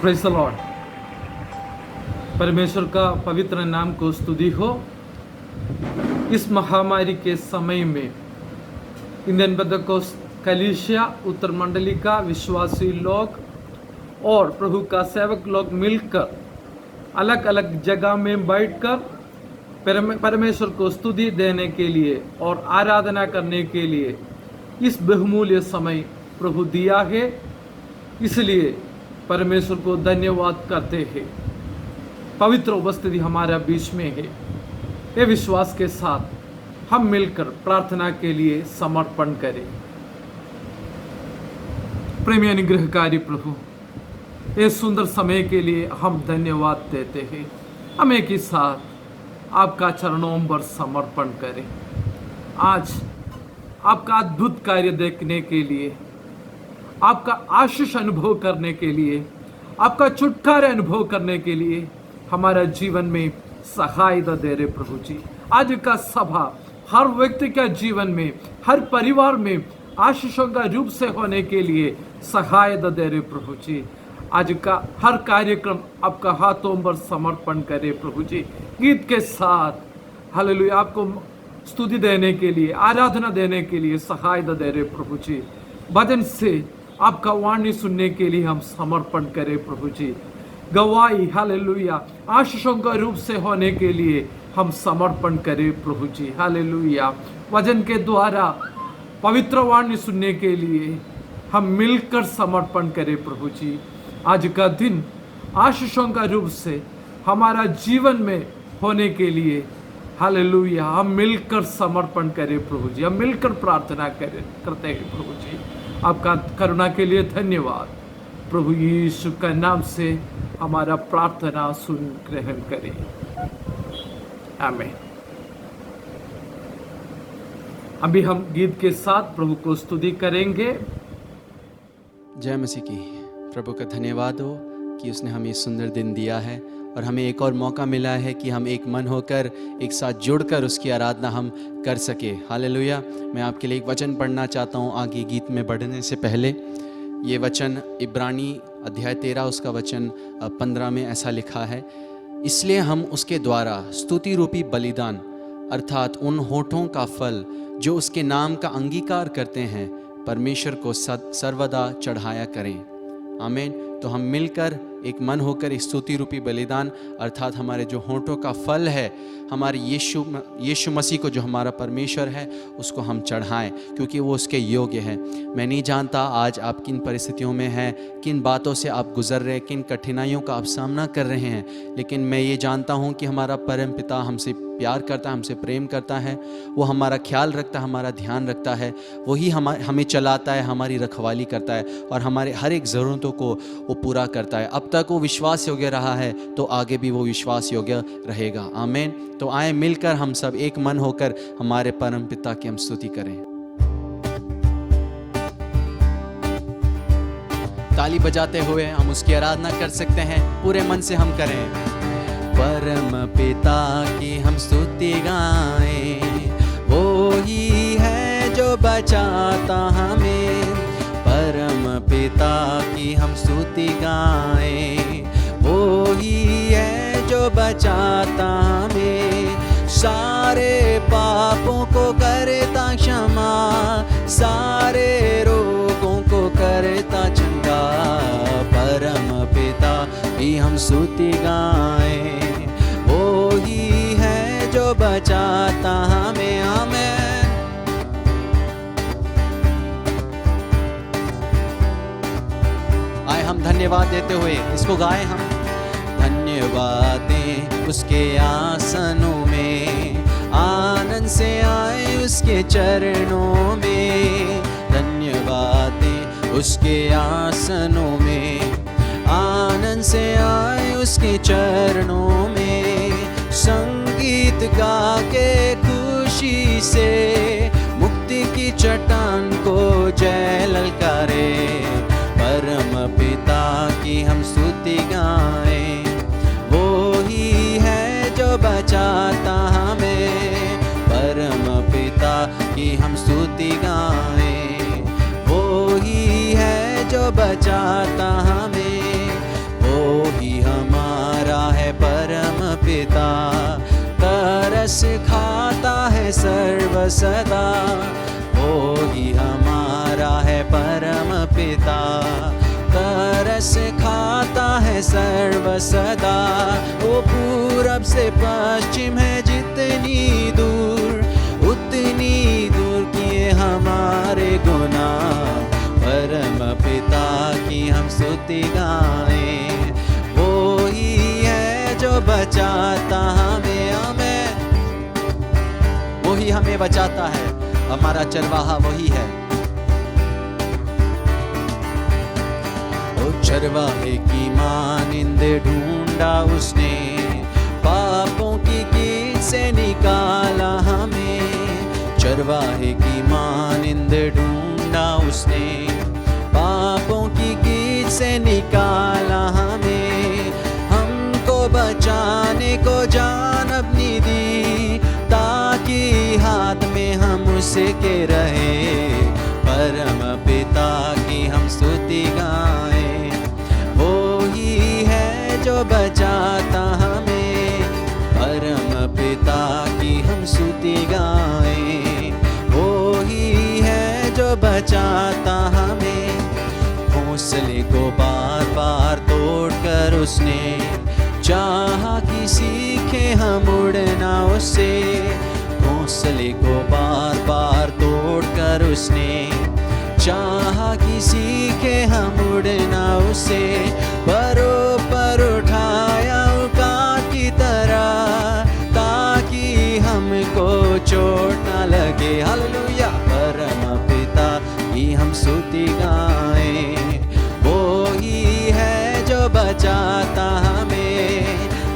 Praise the Lord. परमेश्वर का पवित्र नाम को स्तुति हो। इस महामारी के समय में इंडियन पेंटेकोस्ट कलीसिया उत्तर मंडली का विश्वासी लोग और प्रभु का सेवक लोग मिलकर अलग अलग जगह में बैठकर परमेश्वर को स्तुति देने के लिए और आराधना करने के लिए इस बहुमूल्य समय प्रभु दिया है। इसलिए परमेश्वर को धन्यवाद करते हैं। पवित्र उपस्थिति हमारे बीच में है। ये विश्वास के साथ हम मिलकर प्रार्थना के लिए समर्पण करें। प्रेमी अनुग्रहकारी प्रभु, ये सुंदर समय के लिए हम धन्यवाद देते हैं। हम एक ही साथ आपका चरणों पर समर्पण करें। आज आपका अद्भुत कार्य देखने के लिए, आपका आशीष अनुभव करने के लिए, आपका छुटकारा अनुभव करने के लिए हमारा जीवन में सहायता दे रहे प्रभु जी। आज का सभा हर व्यक्ति का जीवन में, हर परिवार में आशीषों का रूप से होने के लिए सहायता दे रहे प्रभु जी। आज का हर कार्यक्रम आपका हाथों पर समर्पण करे प्रभु जी। गीत के साथ हालेलुया आपको स्तुति देने के लिए, आराधना देने के लिए सहायता दे रहे प्रभु जी। भजन से आपका वाणी सुनने के लिए हम समर्पण करें प्रभु जी। गवाही हालेलुया आशीषों का रूप से होने के लिए हम समर्पण करें प्रभु जी। हालेलुया वचन के द्वारा पवित्र वाणी सुनने के लिए हम मिलकर समर्पण करें प्रभु जी। आज का दिन आशीषों का रूप से हमारा जीवन में होने के लिए हालेलुया हम मिलकर समर्पण करें प्रभु जी। हम मिलकर प्रार्थना करते हैं प्रभु जी। आपका करुणा के लिए धन्यवाद। प्रभु यीशु का नाम से हमारा प्रार्थना सुन ग्रहण करें। आमीन। अभी हम गीत के साथ प्रभु को स्तुति करेंगे। जय मसीह की। प्रभु का धन्यवाद हो कि उसने हमें सुंदर दिन दिया है और हमें एक और मौका मिला है कि हम एक मन होकर एक साथ जुड़कर उसकी आराधना हम कर सके। हालेलुया। मैं आपके लिए एक वचन पढ़ना चाहता हूँ आगे गीत में बढ़ने से पहले। ये वचन इब्रानी अध्याय 13 उसका वचन 15 में ऐसा लिखा है, इसलिए हम उसके द्वारा स्तुति रूपी बलिदान अर्थात उन होठों का फल जो उसके नाम का अंगीकार करते हैं परमेश्वर को सर्वदा चढ़ाया करें। आमीन। तो हम मिलकर एक मन होकर एक स्तुति रूपी बलिदान अर्थात हमारे जो होठों का फल है, हमारे यीशु मसीह को जो हमारा परमेश्वर है उसको हम चढ़ाएं, क्योंकि वो उसके योग्य है। मैं नहीं जानता आज आप किन परिस्थितियों में हैं, किन बातों से आप गुजर रहे हैं, किन कठिनाइयों का आप सामना कर रहे हैं, लेकिन मैं ये जानता हूँ कि हमारा परम पिता हमसे प्यार करता है, हमसे प्रेम करता है, वो हमारा ख्याल रखता है, हमारा ध्यान रखता है, वही हमें चलाता है, हमारी रखवाली करता है और हमारे हर एक ज़रूरतों को वो पूरा करता है। अब तक वो विश्वास योग्य रहा है तो आगे भी वो विश्वास योग्य रहेगा। आमीन। तो आए मिलकर हम सब एक मन होकर हमारे परम पिता की हम स्तुति करें। ताली बजाते हुए हम उसकी आराधना कर सकते हैं। पूरे मन से हम करें। परम पिता की हम स्तुति गाएं, वो ही है जो बचाता हमें। परम पिता की हम स्तुति गाएं, वो ही है जो बचाता हमें। सारे पापों को करता क्षमा, सारे रोगों को करता चंगा। परम पिता की हम स्तुति गाएं, वो ही है जो बचाता हमें। आमीन। आए हम धन्यवाद देते हुए इसको गाएं हम। धन्यवाद दें उसके आसनों में, आनंद से आए उसके चरणों में। धन्यवाद दें उसके आसनों में, आनंद से आए उसके चरणों में। संगीत गा के खुशी से मुक्ति की चट्टान को जय ललकारे। परम पिता की हम स्तुति गाएं, वो ही है जो बचाता हमें। परम पिता की हम स्तुति गाएं, वो ही है जो बचाता हमें। वो पिता, तरस खाता है सर्व सदा, वो ही हमारा है परम पिता, तरस खाता है सर्व सदा। वो पूरब से पश्चिम है जितनी दूर, उतनी दूर किए हमारे गुनाह, परम पिता की हम स्तुति गाएं। वो ही है जो बचाता हमें, हमें वो ही हमें बचाता है, हमारा चरवाहा वही है। ओ चरवाहे की मानिंद ढूंढा उसने, पापों की कीट से निकाला हमें, चरवाहे की मानिंद ढूंढा उसने, पापों की कीट से निकाला हमें, हमको बचाने को जान अपनी दी, ताकि हाथ में हम उसके रहे, परम पिता की हम स्तुति गाएं। वो ही है जो बचाता हमें, परम पिता की हम स्तुति गाएं। वो ही है जो बचाता हमें, हौसले को बार बार तोड़कर उसने, चाहा कि सीखे हम उड़ना उससे, हौसले को बार बार तोड़कर उसने, चाहा कि सीखे हम उड़ना उससे, परों पर उठाया उकाट की तरह, ताकि हमको चोट न लगे। हालेलुया, परम पिता की हम स्तुति गाएं। वो ही है जो बचाता हमें,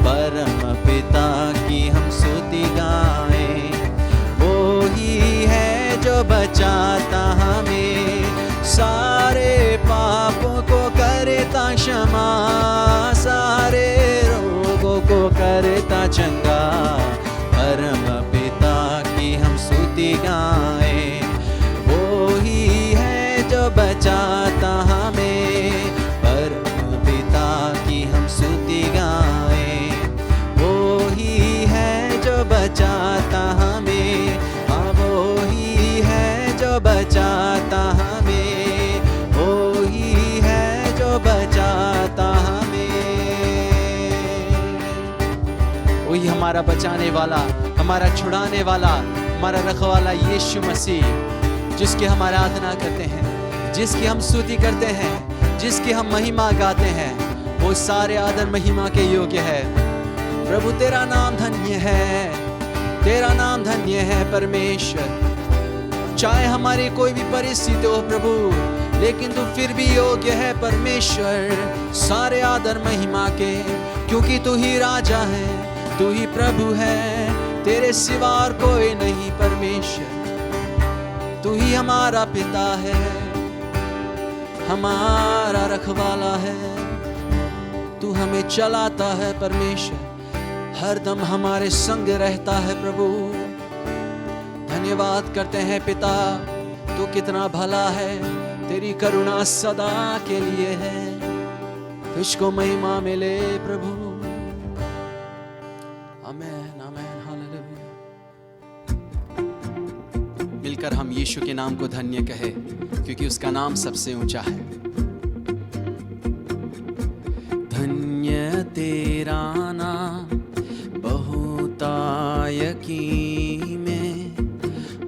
परम पिता की हम स्तुति गाएं। वो ही है जो बचाता हमें, सारे पापों को करता क्षमा, सारे रोगों को करता चंगा, परम पिता की हम स्तुति गाएं। वो ही है जो बचाता हमें, परम पिता की हम स्तुति गाएं। वो ही है जो बचाता हमें, हाँ वो ही है जो बचाता हमें, वो ही है जो बचाता हमें। वही हमारा बचाने वाला, हमारा छुड़ाने वाला, हमारा रखवाला यीशु मसीह, जिसकी हम आराधना करते हैं, जिसकी हम स्तुति करते हैं, जिसकी हम महिमा गाते हैं, वो सारे आदर महिमा के योग्य है। प्रभु तेरा नाम धन्य है, तेरा नाम धन्य है परमेश्वर। चाहे हमारी कोई भी परिस्थिति हो प्रभु, लेकिन तू फिर भी योग्य है परमेश्वर सारे आदर महिमा के, क्योंकि तू ही राजा है, तू ही प्रभु है, तेरे सिवा और कोई नहीं परमेश्वर। तू ही हमारा पिता है, हमारा रखवाला है, तू हमें चलाता है परमेश्वर, हरदम हमारे संग रहता है प्रभु। धन्यवाद करते हैं पिता, तू कितना भला है, तेरी करुणा सदा के लिए है, तुझको महिमा मिले प्रभु। आमीन आमीन हालेलुया। मिलकर हम यीशु के नाम को धन्य कहे, क्योंकि उसका नाम सबसे ऊंचा है। धन्य तेरा नाम बहुतायकी में,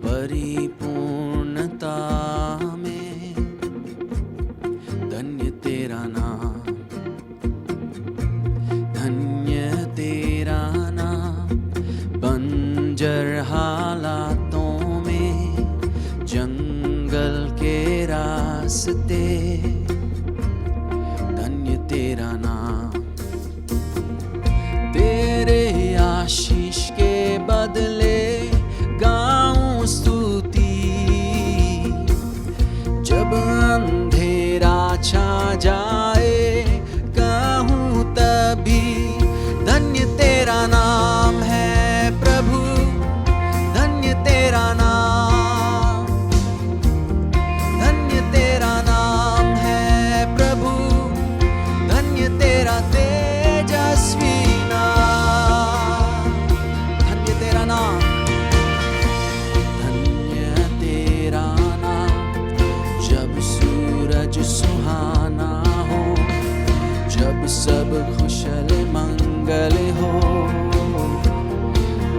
परिपूर्णता में, धन्य तेरा नाम, धन्य तेरा नाम। बंजर हालातों में, जंगल के रास्ते, धन्य तेरा नाम। तेरे आशीष के बदले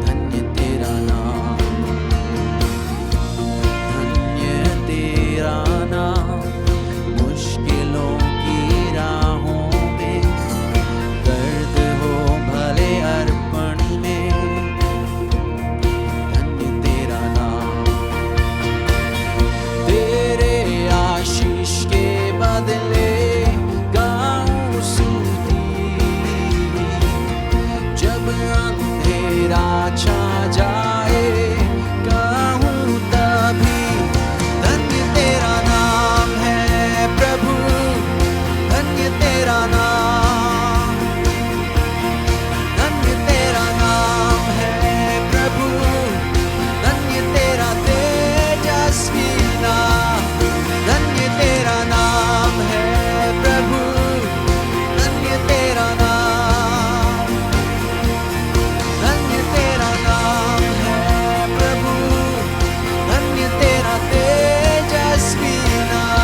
धन्य तेरा नाम, धन्य तेरा नाम। मुश्किलों की राहों में दर्द हो भले अर्पण में, धन्य तेरा नाम। तेरे आशीष के बदले गाऊं स्तुति, जब अंधेरा छा जाए कहूं तभी, धन्य तेरा नाम है प्रभु, धन्य तेरा नाम, धन्य तेरा नाम है प्रभु, धन्य तेरा तेजस्वी नाम, धन्य तेरा नाम है प्रभु, धन्य तेरा नाम, धन्य तेरा नाम है प्रभु, धन्य तेरा तेजस्वी नाम।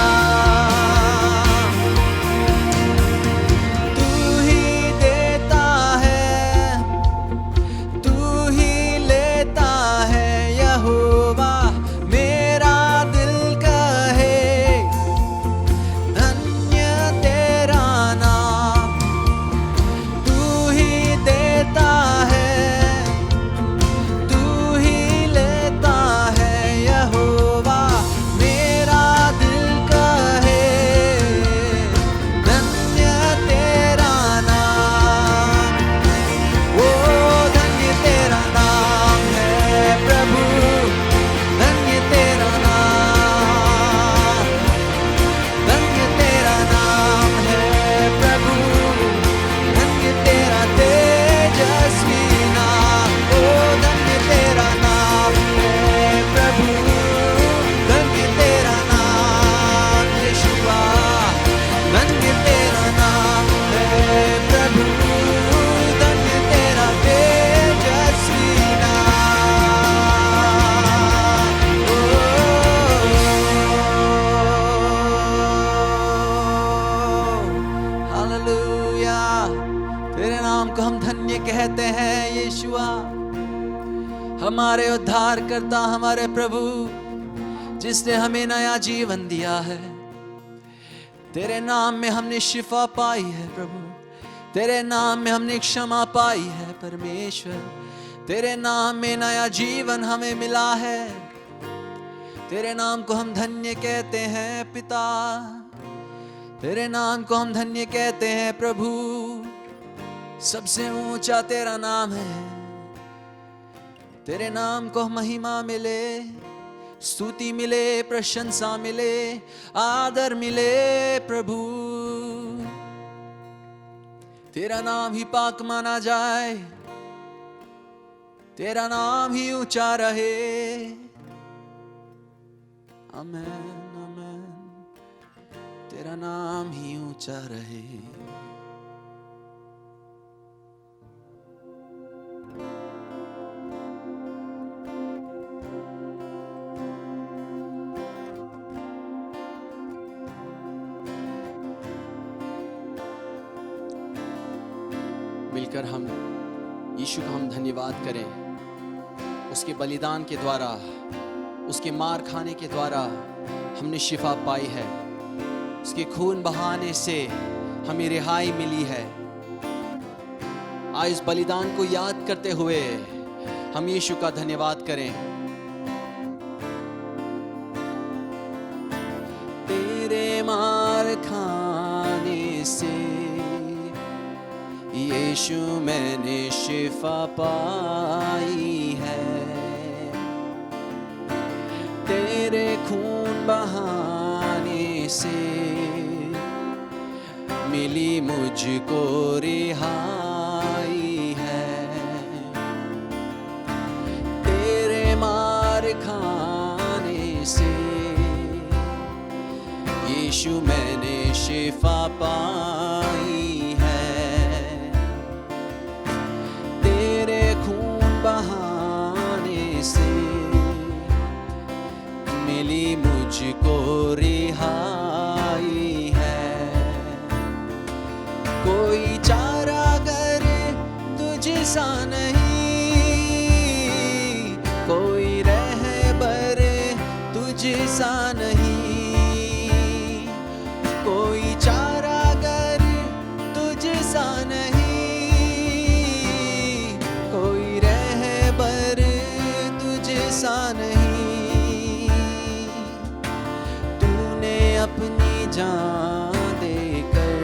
तू ही देता है, तू ही लेता है यहोवा, मेरा दिल कहे धन्य तेरा नाम। तू ही देता है, तू ही लेता है यहोवा, मेरा दिल कहे धन्य तेरा नाम। ओ धन्य तेरा नाम है प्रभु, धन्य तेरा नाम, धन्य तेरा नाम है प्रभु, धन्य तेरा तेजस्वी नाम। ओ धन्य तेरा नाम है प्रभु, धन्य तेरा नाम यीशुआ, धन्य तेरा नाम है प्रभु, धन्य तेरा तेजस्वी नाम। हालेलुया, तेरे नाम को हम धन्य कहते हैं यीशुआ, हमारे उद्धार करता, हमारे प्रभु, जिसने हमें नया जीवन दिया है। तेरे नाम में हमने शिफा पाई है प्रभु, तेरे नाम में हमने क्षमा पाई है परमेश्वर, तेरे नाम में नया जीवन हमें मिला है। तेरे नाम को हम धन्य कहते हैं पिता, तेरे नाम को हम धन्य कहते हैं प्रभु। सबसे ऊंचा तेरा नाम है, तेरे नाम को महिमा मिले, स्तुति मिले, प्रशंसा मिले, आदर मिले प्रभु। तेरा नाम ही पाक माना जाए, तेरा नाम ही ऊंचा रहे। आमेन आमेन, तेरा नाम ही ऊंचा रहे। मिलकर हम यीशु का हम धन्यवाद करें। उसके बलिदान के द्वारा, उसके मार खाने के द्वारा हमने शिफा पाई है, उसके खून बहाने से हमें रिहाई मिली है। आज इस बलिदान को याद करते हुए हम यीशु का धन्यवाद करें। तेरे मार खाने से यीशु मैंने शिफा पाई है, तेरे खून बहाने से मिली मुझको रिहाई है। तेरे मार खाने से यीशु मैंने शिफा पाई है, तेरे खून बहाने से मिली मुझको रिहाई है। कोई चारा अगर तुझसे सा नहीं, कोई रहबर तुझ सा नहीं, कोई चारागर तुझ सा नहीं, कोई रहबर तुझ सा नहीं। तूने अपनी जान देकर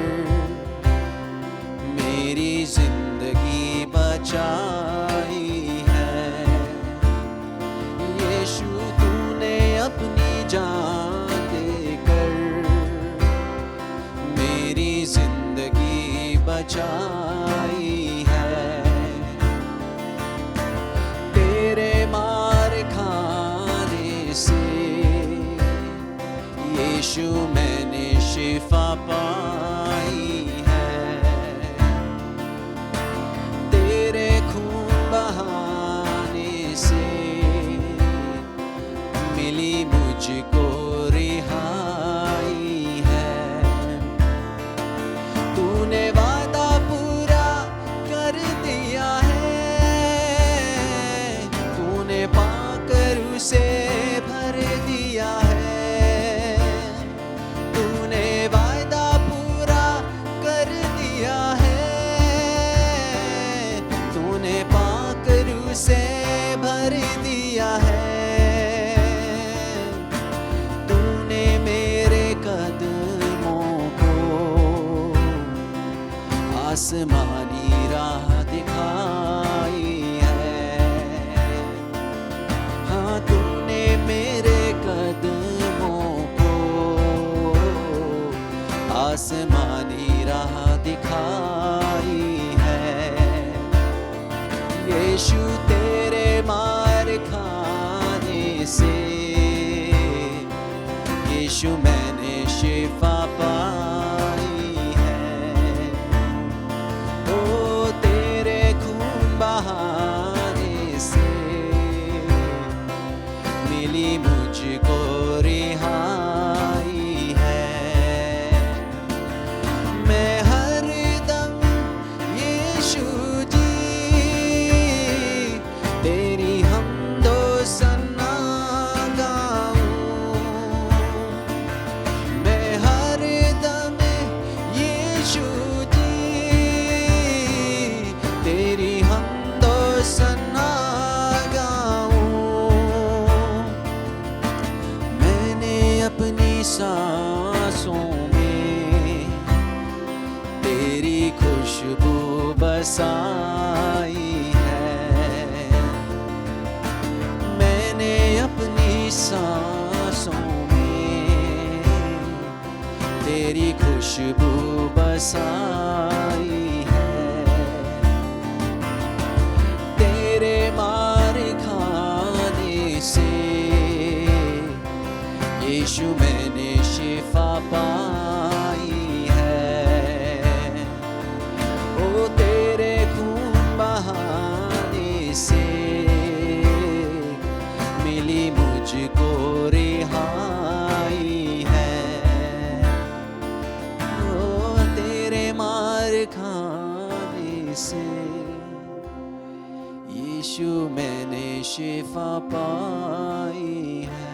मेरी जिंदगी बचाई है। यीशु तूने अपनी जान देकर मेरी जिंदगी बचाई है। तेरे मार खाने से यीशु मैंने शिफा पाई है। तेरे खून बहाने से मिली मुझको रिहाई है। तूने वादा पूरा कर दिया है, तूने पाकर उसे भर दिया है। तूने वादा पूरा कर दिया है, तूने पाकर उसे भर दिया है। तूने मेरे कदमों को आसमानी राह दिखाई है। हाँ तूने मेरे कदमों को आसमानी राह दिखाई है। यीशु तेरे मार खाने से यीशु मैंने शिफा पाई है। ओ तेरे खून बहाने से मिली मुझको रिहाई है। मैं हर दम यीशु जी तेरी हमदो सना गाऊं। मैं हर दम यीशु जी तेरी हमदो सना गाऊं। मैंने अपनी सांसों में तेरी खुशबू बसाई है। मैंने अपनी सांसों में तेरी खुशबू बसाई है। तेरे मार खाने से यीशु मैंने शिफा पाई है। ओ तेरे खून बहाने से मिली मुझको रिहाई है। ओ तेरे मार खाने से यीशु मैंने शिफा पाई है।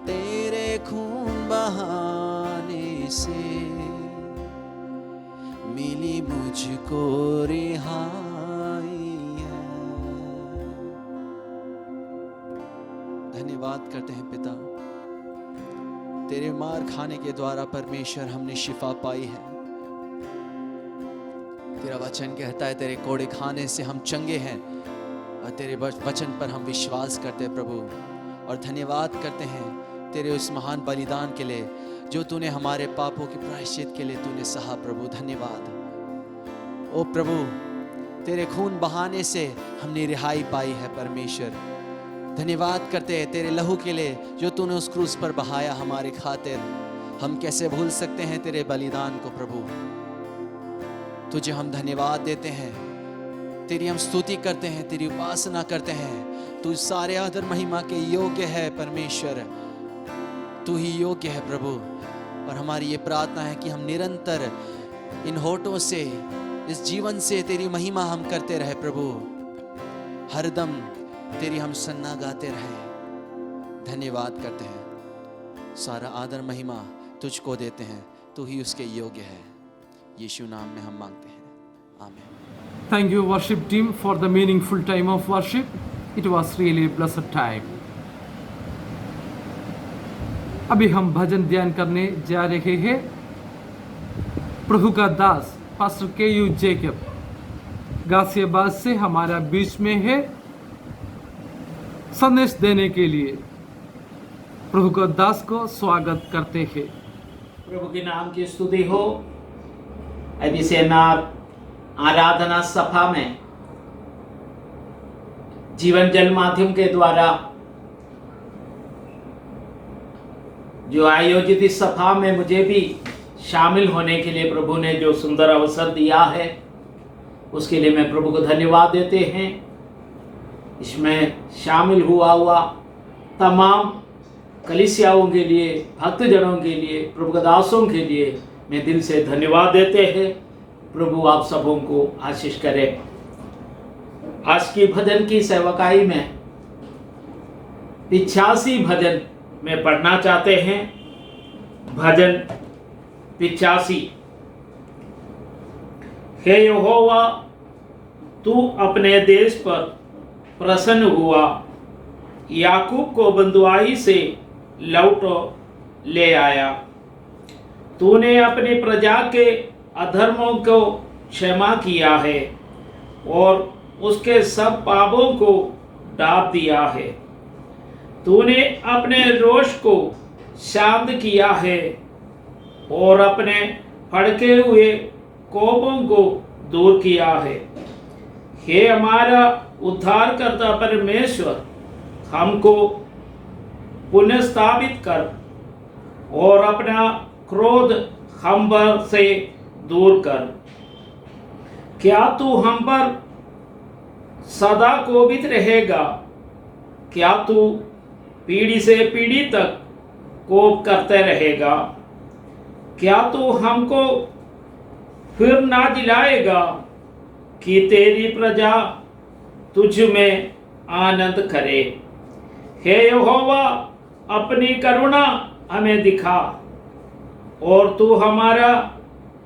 तेरे खून बहाने से मिली मुझको रिहाई है। धन्यवाद करते हैं पिता, तेरे मार खाने के द्वारा परमेश्वर हमने शिफा पाई है। तेरा वचन कहता है तेरे कोड़े खाने से हम चंगे हैं, और तेरे वचन पर हम विश्वास करते हैं प्रभु। और धन्यवाद करते हैं तेरे उस महान बलिदान के लिए जो तूने हमारे पापों के प्रायश्चित के लिए तूने सहा प्रभु। धन्यवाद ओ प्रभु, तेरे खून बहाने से हमने रिहाई पाई है परमेश्वर। धन्यवाद करते हैं तेरे लहू के लिए जो तूने उस क्रूस पर बहाया हमारे खातिर। हम कैसे भूल सकते हैं तेरे बलिदान को प्रभु। तुझे हम धन्यवाद देते हैं, तेरी हम स्तुति करते हैं, तेरी उपासना करते हैं। तू सारे आदर महिमा के योग्य है परमेश्वर, तू ही योग्य है प्रभु। और हमारी ये प्रार्थना है कि हम निरंतर इन होठों से इस जीवन से तेरी महिमा हम करते रहे प्रभु, हरदम तेरी हम सन्ना गाते रहे। धन्यवाद करते हैं, सारा आदर महिमा तुझको देते हैं, तू ही उसके योग्य है। यीशु नाम में हम मांगते हैं, आमीन। Thank you worship team for the meaningful time of worship. It was really a blessed time. अभी हम भजन ध्यान करने जा रहे हैं। प्रभु का दास पास्टर के.यू. जेकब गाजियाबाद से हमारा बीच में है संदेश देने के लिए। प्रभु का दास को स्वागत करते हैं। प्रभु के नाम की स्तुति हो। अभिषेनाथ आराधना सभा में जीवन जल माध्यम के द्वारा जो आयोजित इस सभा में मुझे भी शामिल होने के लिए प्रभु ने जो सुंदर अवसर दिया है, उसके लिए मैं प्रभु को धन्यवाद देते हैं। इसमें शामिल हुआ तमाम कलीसियाओं के लिए, भक्तजनों के लिए, प्रभु के दासों के लिए मैं दिल से धन्यवाद देते हैं। प्रभु आप सबों को आशीष करे। आज की भजन की सेवकाई में 85 भजन में पढ़ना चाहते हैं। भजन 85। हे यहोवा, तू अपने देश पर प्रसन्न हुआ, याकूब को बंधुआई से लौट ले आया। तूने अपनी प्रजा के अधर्मों को क्षमा किया है और उसके सब पापों को ढाँप दिया है। तूने अपने रोष को शांत किया है और अपने भड़के हुए कोपों को दूर किया है। हे हमारा उद्धारकर्ता परमेश्वर, हमको पुनः स्थापित कर और अपना क्रोध हम पर से दूर कर। क्या तू हम पर सदा कोपित रहेगा? क्या तू पीढ़ी से पीढ़ी तक कोप करते रहेगा? क्या तू हमको फिर ना दिलाएगा कि तेरी प्रजा तुझ में आनंद करे? हे यहोवा, अपनी करुणा हमें दिखा और तू हमारा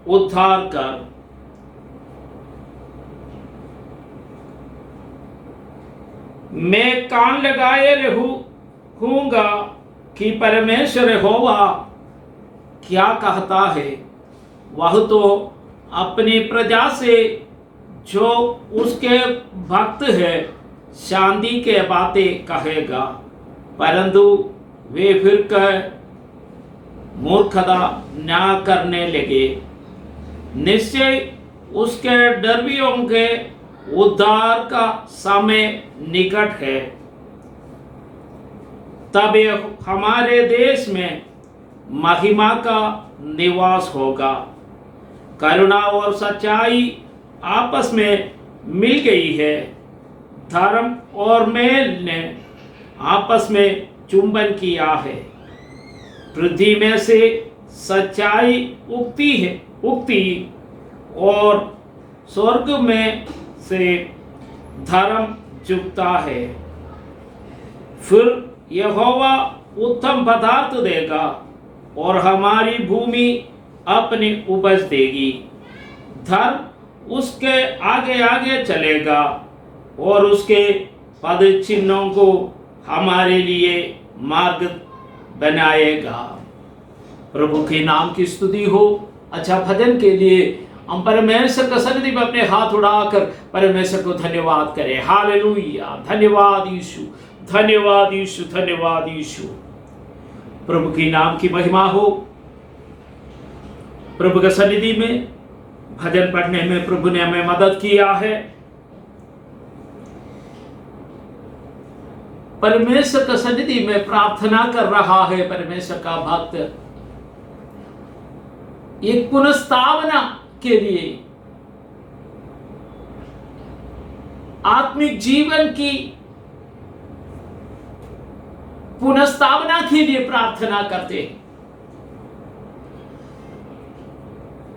उद्धार कर। मैं कान लगाए रहूंगा कि परमेश्वर यहोवा क्या कहता है। वह तो अपनी प्रजा से जो उसके भक्त है शांति के बातें कहेगा, परंतु वे फिर कर मूर्खता न करने लगे। निश्चय उसके डरवियों के उद्धार का समय निकट है। तब हमारे देश में महिमा का निवास होगा। करुणा और सच्चाई आपस में मिल गई है। धर्म और मेल ने आपस में चुंबन किया है। पृथ्वी में से सच्चाई उगती और स्वर्ग में से धर्म चुगता है। फिर यहोवा उत्तम पदार्थ देगा और हमारी भूमि अपनी उपज देगी। धर्म उसके आगे आगे चलेगा और उसके पद चिन्हों को हमारे लिए मार्ग बनाएगा। प्रभु के नाम की स्तुति हो। अच्छा भजन के लिए हम परमेश्वर का सन्निधि में अपने हाथ उड़ाकर परमेश्वर को धन्यवाद करें। हालेलुया। धन्यवाद यीशु, धन्यवाद यीशु, धन्यवाद यीशु। प्रभु की नाम की महिमा हो। प्रभु के सन्निधि में भजन पढ़ने में प्रभु ने हमें मदद किया है। परमेश्वर का सन्निधि में प्रार्थना कर रहा है परमेश्वर का भक्त, एक पुनर्स्थापना के लिए, आत्मिक जीवन की पुनर्स्थापना के लिए प्रार्थना करते हैं।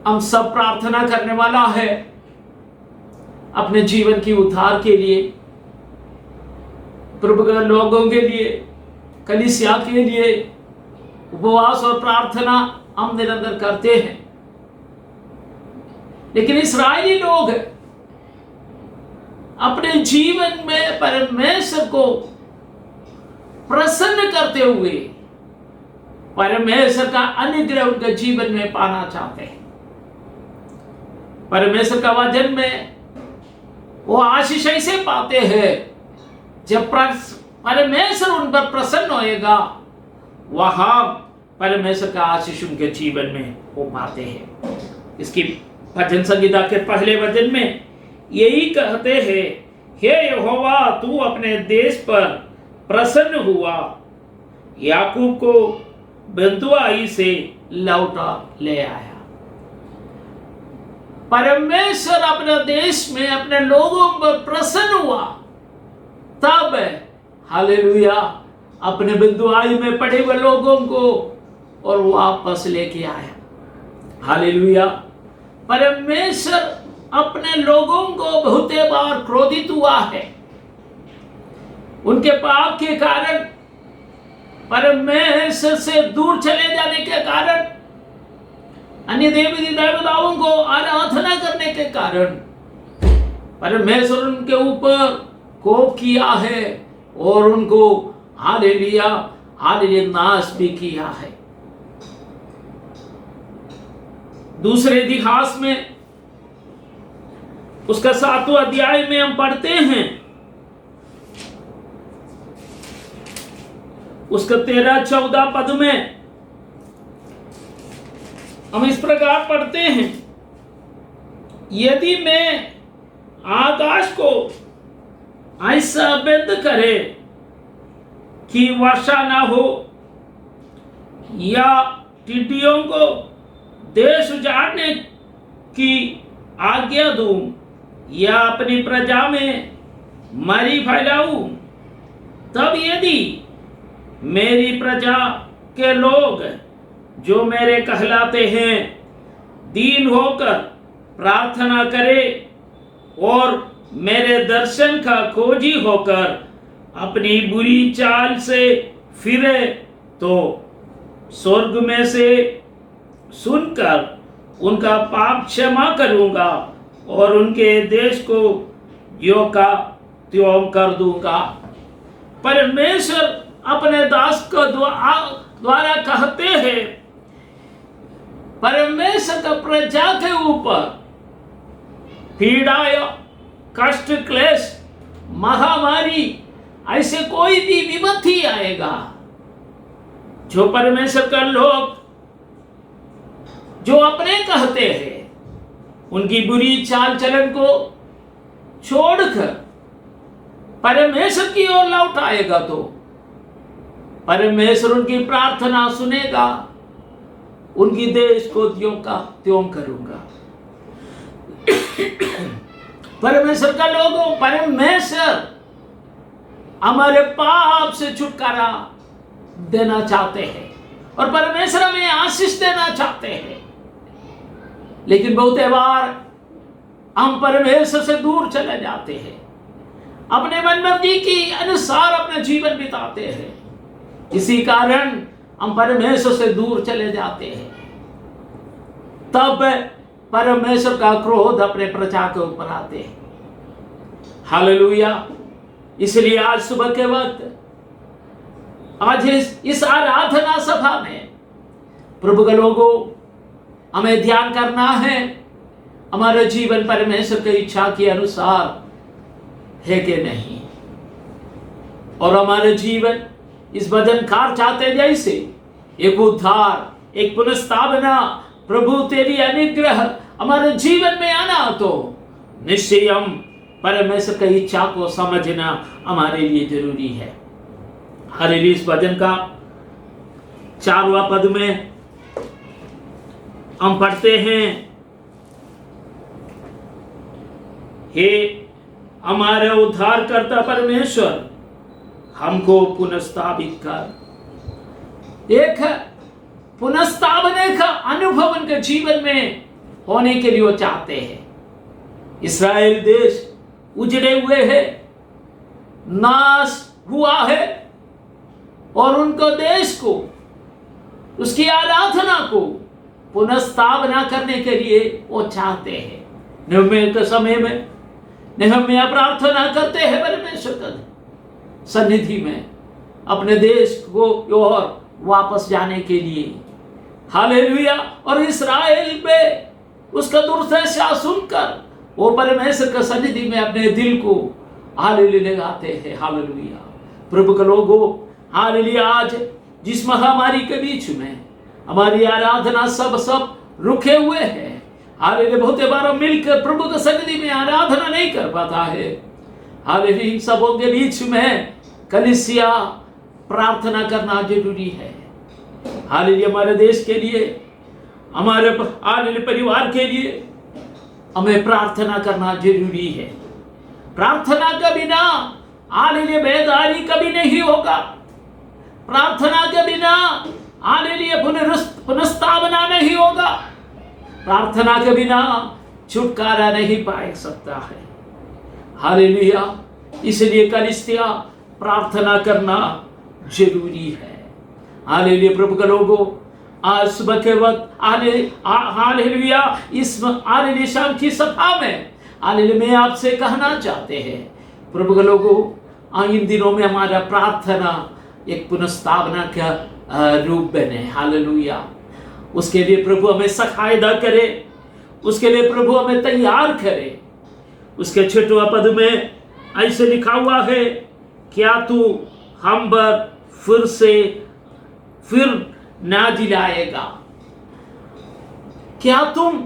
हम सब प्रार्थना करने वाला है अपने जीवन की उद्धार के लिए, प्रभु के लोगों के लिए, कलीसिया के लिए उपवास और प्रार्थना हम निरंतर करते हैं। लेकिन इस्राएली लोग अपने जीवन में परमेश्वर को प्रसन्न करते हुए परमेश्वर का अनुग्रह उनके जीवन में पाना चाहते हैं। परमेश्वर का वचन में वो आशीष ऐसे पाते हैं, जब परमेश्वर उन पर प्रसन्न होएगा, वहां परमेश्वर का आशीष उनके जीवन में वो पाते हैं। इसकी भजन संगीता के पहले वचन में यही कहते हैं, हे यहोवा तू अपने देश पर प्रसन्न हुआ, याकूब को बंधुआई से लौटा ले आया। परमेश्वर अपने देश में अपने लोगों पर प्रसन्न हुआ, तब हालेलुया अपने बंधुआई में पड़े हुए लोगों को और वापस लेके आया। हालेलुया। परमेश्वर अपने लोगों को बहुत बार क्रोधित हुआ है, उनके पाप के कारण, परमेश्वर से दूर चले जाने के कारण, अन्य देवी देवताओं को आराधना करने के कारण परमेश्वर उनके ऊपर कोप किया है और उनको हालेलुया हालेलुया नाश भी किया है। दूसरे इतिहास में उसका 7वां अध्याय में हम पढ़ते हैं, उसका 13-14 पद में हम इस प्रकार पढ़ते हैं, यदि मैं आकाश को ऐसा बंद करे कि वर्षा ना हो, या टिड्डियों को देश उजाड़ने की आज्ञा दूं, या अपनी प्रजा में मरी फैलाऊं, तब यदि मेरी प्रजा के लोग जो मेरे कहलाते हैं दीन होकर प्रार्थना करे और मेरे दर्शन का खोजी होकर अपनी बुरी चाल से फिरे, तो स्वर्ग में से सुनकर उनका पाप क्षमा करूंगा और उनके देश को ज्यों का त्यों कर दूंगा। परमेश्वर अपने दास को द्वारा कहते हैं, परमेश्वर का प्रजा के ऊपर पीड़ा, कष्ट, क्लेश, महामारी, ऐसे कोई भी विपत्ति आएगा, जो परमेश्वर का लोग जो अपने कहते हैं उनकी बुरी चाल चलन को छोड़कर परमेश्वर की ओर लौट आएगा, तो परमेश्वर उनकी प्रार्थना सुनेगा, उनकी देश को त्यों का त्यों करूंगा। परमेश्वर का लोगों, परमेश्वर हमारे पाप से छुटकारा देना चाहते हैं और परमेश्वर हमें आशीष देना चाहते हैं, लेकिन बहुत बार हम परमेश्वर से दूर चले जाते हैं, अपने मनमर्जी की अनुसार अपना जीवन बिताते हैं। इसी कारण हम परमेश्वर से दूर चले जाते हैं, तब परमेश्वर का क्रोध अपने प्रजा के ऊपर आते हैं। हालेलुया। इसलिए आज सुबह के वक्त, आज इस आराधना सभा में प्रभु के लोगों, हमें ध्यान करना है, हमारा जीवन परमेश्वर की इच्छा के अनुसार है कि नहीं, और हमारा जीवन इस बदनकार चाहते जैसे एक उद्धार, एक पुनर्स्थापना, प्रभु तेरी अनुग्रह हमारे जीवन में आना, तो निश्चय हम परमेश्वर की इच्छा को समझना हमारे लिए जरूरी है। हालेलुया। इस भजन का 4वां पद में हम पढ़ते हैं, हे हमारे उद्धारकर्ता परमेश्वर, हमको पुनर्स्थापित कर। एक पुनर्स्थापना का अनुभव उनके जीवन में होने के लिए वो चाहते हैं। इस्राएल देश उजड़े हुए है, नाश हुआ है, और उनको देश को, उसकी आराधना को पुनर्स्थापना करने के लिए वो चाहते हैं। नहम्याह के समय में नहम्याह प्रार्थना करते हैं परमेश्वर का सन्निधि में अपने देश को और वापस जाने के लिए। हालेलुया। और इस्राएल पे उसका दुर्दशा सुनकर वो परमेश्वर का सन्निधि में अपने दिल को हालेलुया लगाते हैं। हालेलुया। प्रभु के लोगों, हालेलुया, आज जिस महामारी के बीच में हमारी आराधना सब रुके हुए हैं, हालेलुया, बहुत बार मिलकर प्रभु के सन्निधि में आराधना नहीं कर पाता है। हालेलुया, इन सबों के बीच में कलीसिया प्रार्थना करना जरूरी है। हालेलुया, हमारे देश के लिए, हमारे हालेलुया परिवार के लिए हमें प्रार्थना करना जरूरी है। प्रार्थना के बिना हालेलुया बेदारी कभी नहीं होगा। प्रार्थना के बिना हालेलुया पुनर्स्थापना नहीं होगा। प्रार्थना के बिना छुटकारा नहीं पा सकता है। हालेलुया, इसलिए कलीसिया प्रार्थना करना जरूरी है। हालेलुया, प्रभु के लोगों, आज सुबह के वक्त हालेलुया इस हालेलुया शाम की सभा में हालेलुया में आपसे कहना चाहते हैं, प्रभु के लोगों, इन दिनों में हमारा प्रार्थना एक पुनर्स्थापना का रूप बने। हालेलुया, उसके लिए प्रभु हमें सहायता करे, उसके लिए प्रभु हमें तैयार करे। उसके 6वां पद में ऐसे लिखा हुआ है, क्या तू हम पर फिर ना दिलाएगा? क्या तुम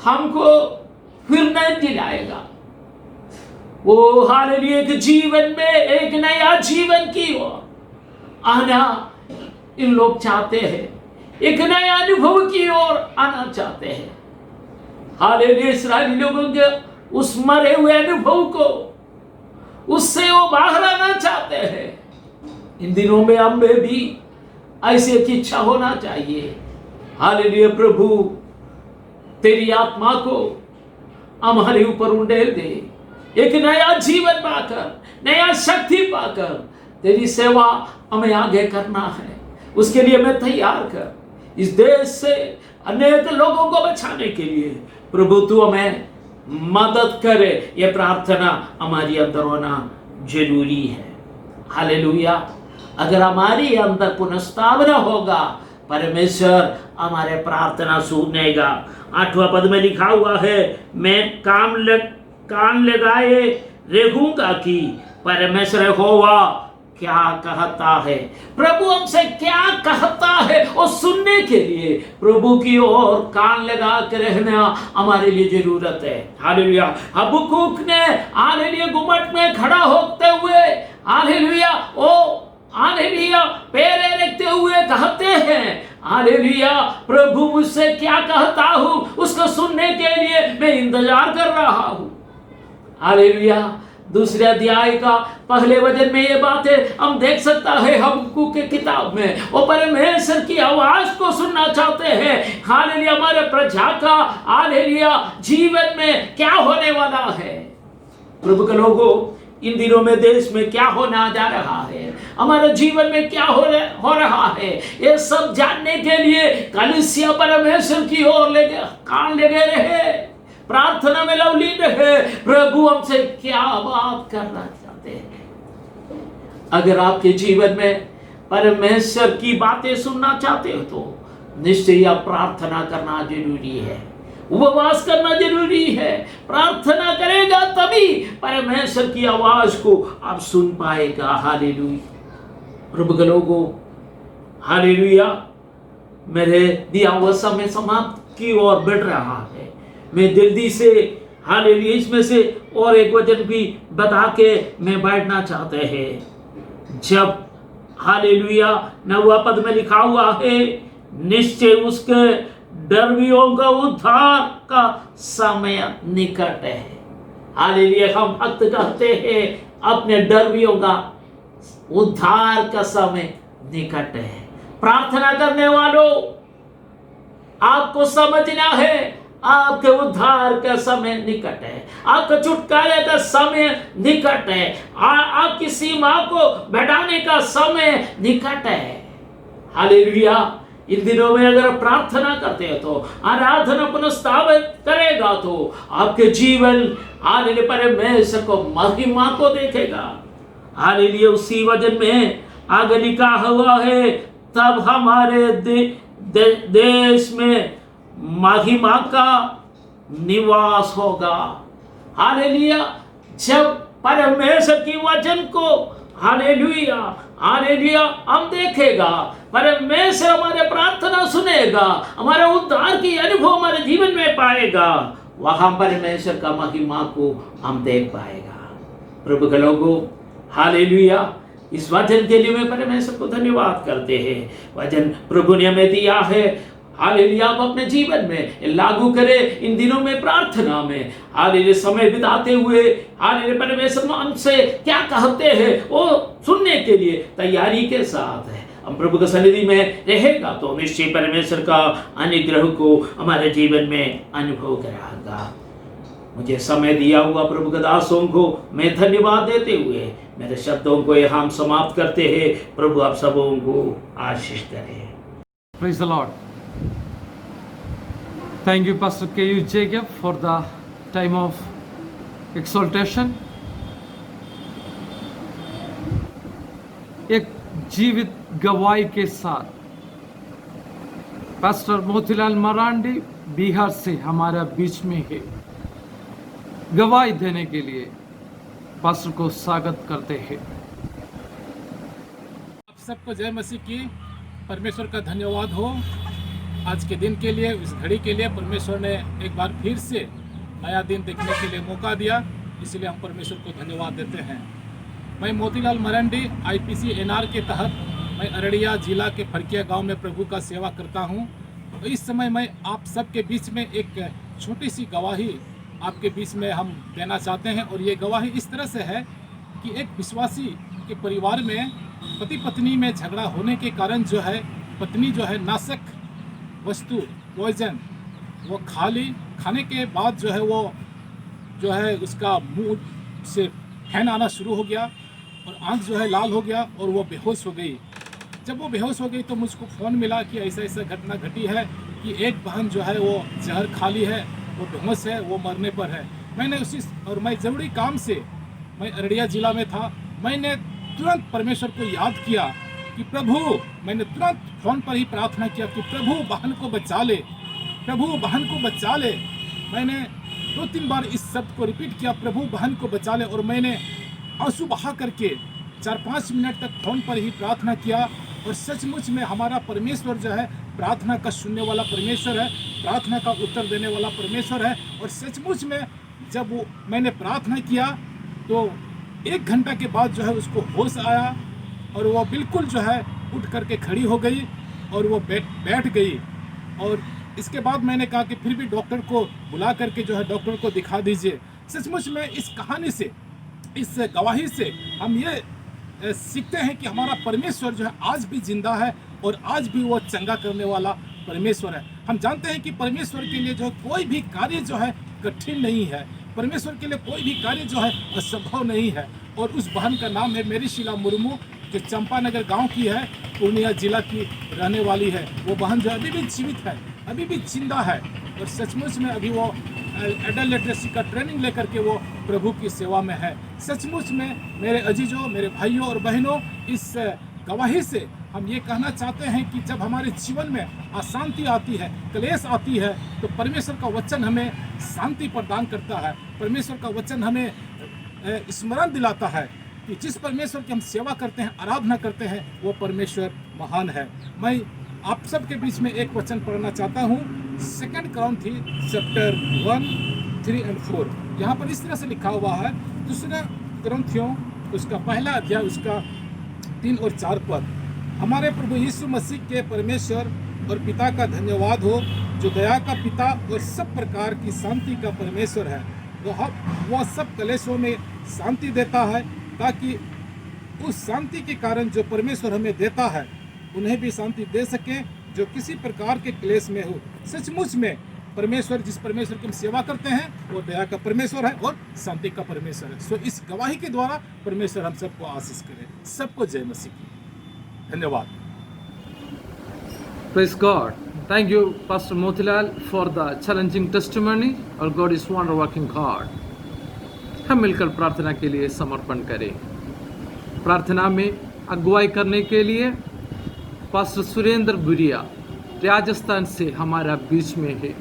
हमको फिर नहीं दिलाएगा? वो हालेलुया एक जीवन में एक नया जीवन की ओर आना इन लोग चाहते हैं, एक नया अनुभव की ओर आना चाहते हैं। हालेलुया, इस्राएली लोगों के उस मरे हुए अनुभव को, उससे वो बाहर आना चाहते हैं। इन दिनों में हमें भी ऐसी एक इच्छा होना चाहिए। हालेलुया, प्रभु तेरी आत्मा को हमारे ऊपर उंडेल दे, एक नया जीवन पाकर, नया शक्ति पाकर तेरी सेवा हमें आगे करना है। उसके लिए हमें तैयार कर। इस देश से अनेक लोगों को बचाने के लिए प्रभु तू हमें मदद करे। ये प्रार्थना हमारी अंदर होना जरूरी है। हालेलुया, अगर हमारी अंदर पुनर्स्थापना होगा, परमेश्वर हमारे प्रार्थना सुनेगा। 8वां पद में लिखा हुआ है, मैं कान लगाए रहूंगा कि परमेश्वर यहोवा क्या कहता है। प्रभु हमसे क्या कहता है और सुनने के लिए प्रभु की ओर कान लगा कर रहना हमारे लिए जरूरत है। हालेलुया, हबक्कूक ने हालेलुया गुम्मट में खड़ा होते हुए हालेलुया हालेलुया पैर रखते हुए कहते हैं, हालेलुया प्रभु मुझसे क्या कहता हूँ, उसको सुनने के लिए मैं इंतजार कर रहा हूँ। हालेलुया, 2 अध्याय का पहले वचन में ये बातें हम देख सकता है। हबक्कूक के किताब में वो परमेश्वर की आवाज को सुनना चाहते हैं। हालेलुया, हमारे प्रजा का हालेलुया जीवन में क्या होने वाला है। प्रभु के लोगों, इन दिनों में देश में क्या होना जा रहा है, हमारे जीवन में क्या हो रहा है, ये सब जानने के लिए कलीसिया परमेश्वर की ओर कान लगे रहे, प्रार्थना में लवलीन रहे। प्रभु हमसे क्या बात करना चाहते हैं। अगर आपके जीवन में परमेश्वर की बातें सुनना चाहते हो तो निश्चय आप प्रार्थना करना जरूरी है, उपवास करना जरूरी है। प्रार्थना करेगा तभी परमेश्वर की आवाज को आप सुन पाएगा। हालेलुया, प्रभु के लोगों, हालेलुया, मेरे दिया हुआ समय समाप्त की ओर बढ़ रहा है। मैं जल्दी से हालेलुया इसमें से और एक वचन भी बता के मैं बैठना चाहते हैं। जब हालेलुया 9वां पद में लिखा हुआ है, निश्चय उसके डरवियों का उद्धार का समय निकट है। हालेलुया, हम भक्त कहते हैं अपने डरवियों का उद्धार का समय निकट है। प्रार्थना करने वालों, आपको समझना है आपके उद्धार का समय निकट है, आपका छुटकारे का समय निकट है, आपकी सीमा को बढ़ाने का समय निकट है। हालेलुया। इन दिनों में अगर प्रार्थना करते हैं तो आराधना पुनर्स्थापित करेगा तो आपके जीवन हालेलुया परमेश्वर को महिमा को देखेगा। हालेलुया। उसी वचन में आगे लिखा हुआ है, तब हमारे देश में महिमा का निवास होगा। हालेलुया। जब परमेश्वर की वचन को हालेलुया हालेलुया हम देखेगा, परमेश्वर हमारे प्रार्थना सुनेगा, हमारे उद्धार की अनुभव हमारे जीवन में पाएगा, वहां परमेश्वर का महिमा को हम देख पाएगा। प्रभु के लोगों, हालेलुया। इस वचन के लिए मैं परमेश्वर को धन्यवाद करते हैं। वचन प्रभु ने हमें दिया है, हालेलुया। आप अपने जीवन में लागू करें। इन दिनों में प्रार्थना में हालेलुया समय बिताते हुए हालेलुया परमेश्वर हमसे क्या कहते हैं वो सुनने के लिए तैयारी के साथ है। हम प्रभु की सन्निधि में रहेगा तो निश्चय परमेश्वर का अनुग्रह को हमारे जीवन में अनुभव कराएगा। मुझे समय दिया हुआ प्रभु के दासों को मैं धन्यवाद देते हुए मेरे शब्दों को यहाँ समाप्त करते हैं। प्रभु आप सबों को आशीष करें। Praise the Lord. Thank you, Pastor K.U. Jacob, for the time of exaltation. एक जीवित गवाही के साथ पास्टर मोतीलाल मरांडी बिहार से हमारे बीच में है। गवाही देने के लिए पास्टर को स्वागत करते हैं। आप सबको जय मसीह की। परमेश्वर का धन्यवाद हो आज के दिन के लिए, इस घड़ी के लिए। परमेश्वर ने एक बार फिर से नया दिन देखने के लिए मौका दिया, इसलिए हम परमेश्वर को धन्यवाद देते हैं। मैं मोतीलाल मरांडी IPC NR के तहत मैं अररिया जिला के फरकिया गांव में प्रभु का सेवा करता हूं। तो इस समय मैं आप सबके बीच में एक छोटी सी गवाही आपके बीच में हम देना चाहते हैं। और ये गवाही इस तरह से है कि एक विश्वासी के परिवार में पति पत्नी में झगड़ा होने के कारण जो है पत्नी जो है नाशक वस्तु पॉइजन वो खाने के बाद जो है वो जो है उसका मुंह से फैन आना शुरू हो गया और आंख जो है लाल हो गया और वो बेहोश हो गई। जब वो बेहोश हो गई तो मुझको फ़ोन मिला कि ऐसा ऐसा घटना घटी है कि एक बहन जो है वो जहर खा ली है, वो बेहोश है, वो मरने पर है। मैंने और मैं ज़रूरी काम से मैं अररिया ज़िला में था। मैंने तुरंत परमेश्वर को याद किया कि प्रभु, मैंने तुरंत फ़ोन पर ही प्रार्थना किया कि प्रभु बहन को बचा ले, प्रभु बहन को बचा ले। मैंने 2-3 बार इस शब्द को रिपीट किया, प्रभु बहन को बचा ले। और मैंने आंसू बहा करके 4-5 मिनट तक फ़ोन पर ही प्रार्थना किया। और सचमुच में हमारा परमेश्वर जो है प्रार्थना का सुनने वाला परमेश्वर है, प्रार्थना का उत्तर देने वाला परमेश्वर है। और सचमुच में जब वो मैंने प्रार्थना किया तो 1 घंटा के बाद जो है उसको होश आया और वो बिल्कुल जो है उठ करके खड़ी हो गई और वो बैठ गई। और इसके बाद मैंने कहा कि फिर भी डॉक्टर को बुला करके जो है डॉक्टर को दिखा दीजिए। सचमुच में इस कहानी से, इस गवाही से हम ये सीखते हैं कि हमारा परमेश्वर जो है आज भी जिंदा है और आज भी वो चंगा करने वाला परमेश्वर है। हम जानते हैं कि परमेश्वर के लिए जो कोई भी कार्य जो है कठिन नहीं है, परमेश्वर के लिए कोई भी कार्य जो है असंभव नहीं है। और उस बहन का नाम है मेरी शीला मुर्मू, जो चंपानगर गांव की है, पूर्णिया जिला की रहने वाली है। वो बहन जो अभी भी जीवित है, अभी भी जिंदा है। और सचमुच में अभी वो एडल्ट लिटरेसी का ट्रेनिंग लेकर के वो प्रभु की सेवा में है। सचमुच में मेरे अजीजों, मेरे भाइयों और बहनों, इस गवाही से हम ये कहना चाहते हैं कि जब हमारे जीवन में अशांति आती है, क्लेश आती है, तो परमेश्वर का वचन हमें शांति प्रदान करता है। परमेश्वर का वचन हमें स्मरण दिलाता है कि जिस परमेश्वर की हम सेवा करते हैं, आराधना करते हैं, वो परमेश्वर महान है। मैं आप सबके बीच में एक वचन पढ़ना चाहता हूँ, 2 Corinthians चैप्टर 1, 3 और 4। यहाँ पर इस तरह से लिखा हुआ है, 2 Corinthians उसका पहला अध्याय उसका 3 और 4 पद। हमारे प्रभु यीशु मसीह के परमेश्वर और पिता का धन्यवाद हो, जो दया का पिता और सब प्रकार की शांति का परमेश्वर है। वह सब कलेशों में शांति देता है, ताकि उस शांति के कारण जो परमेश्वर हमें देता है उन्हें भी शांति दे सके जो किसी प्रकार के क्लेश में हो। सचमुच में परमेश्वर, जिस परमेश्वर की हम सेवा करते हैं वो दया का परमेश्वर है और शांति का परमेश्वर है। सो इस गवाही के द्वारा परमेश्वर हम सबको आशीष करे। सबको जय मसीह की। धन्यवाद। Praise God. Thank you, Pastor Motilal, for the challenging testimony. Our God is wonder working God. हम मिलकर प्रार्थना के लिए समर्पण करें। प्रार्थना में अगुवाई करने के लिए पास्टर सुरेंद्र बुरिया राजस्थान से हमारा बीच में है।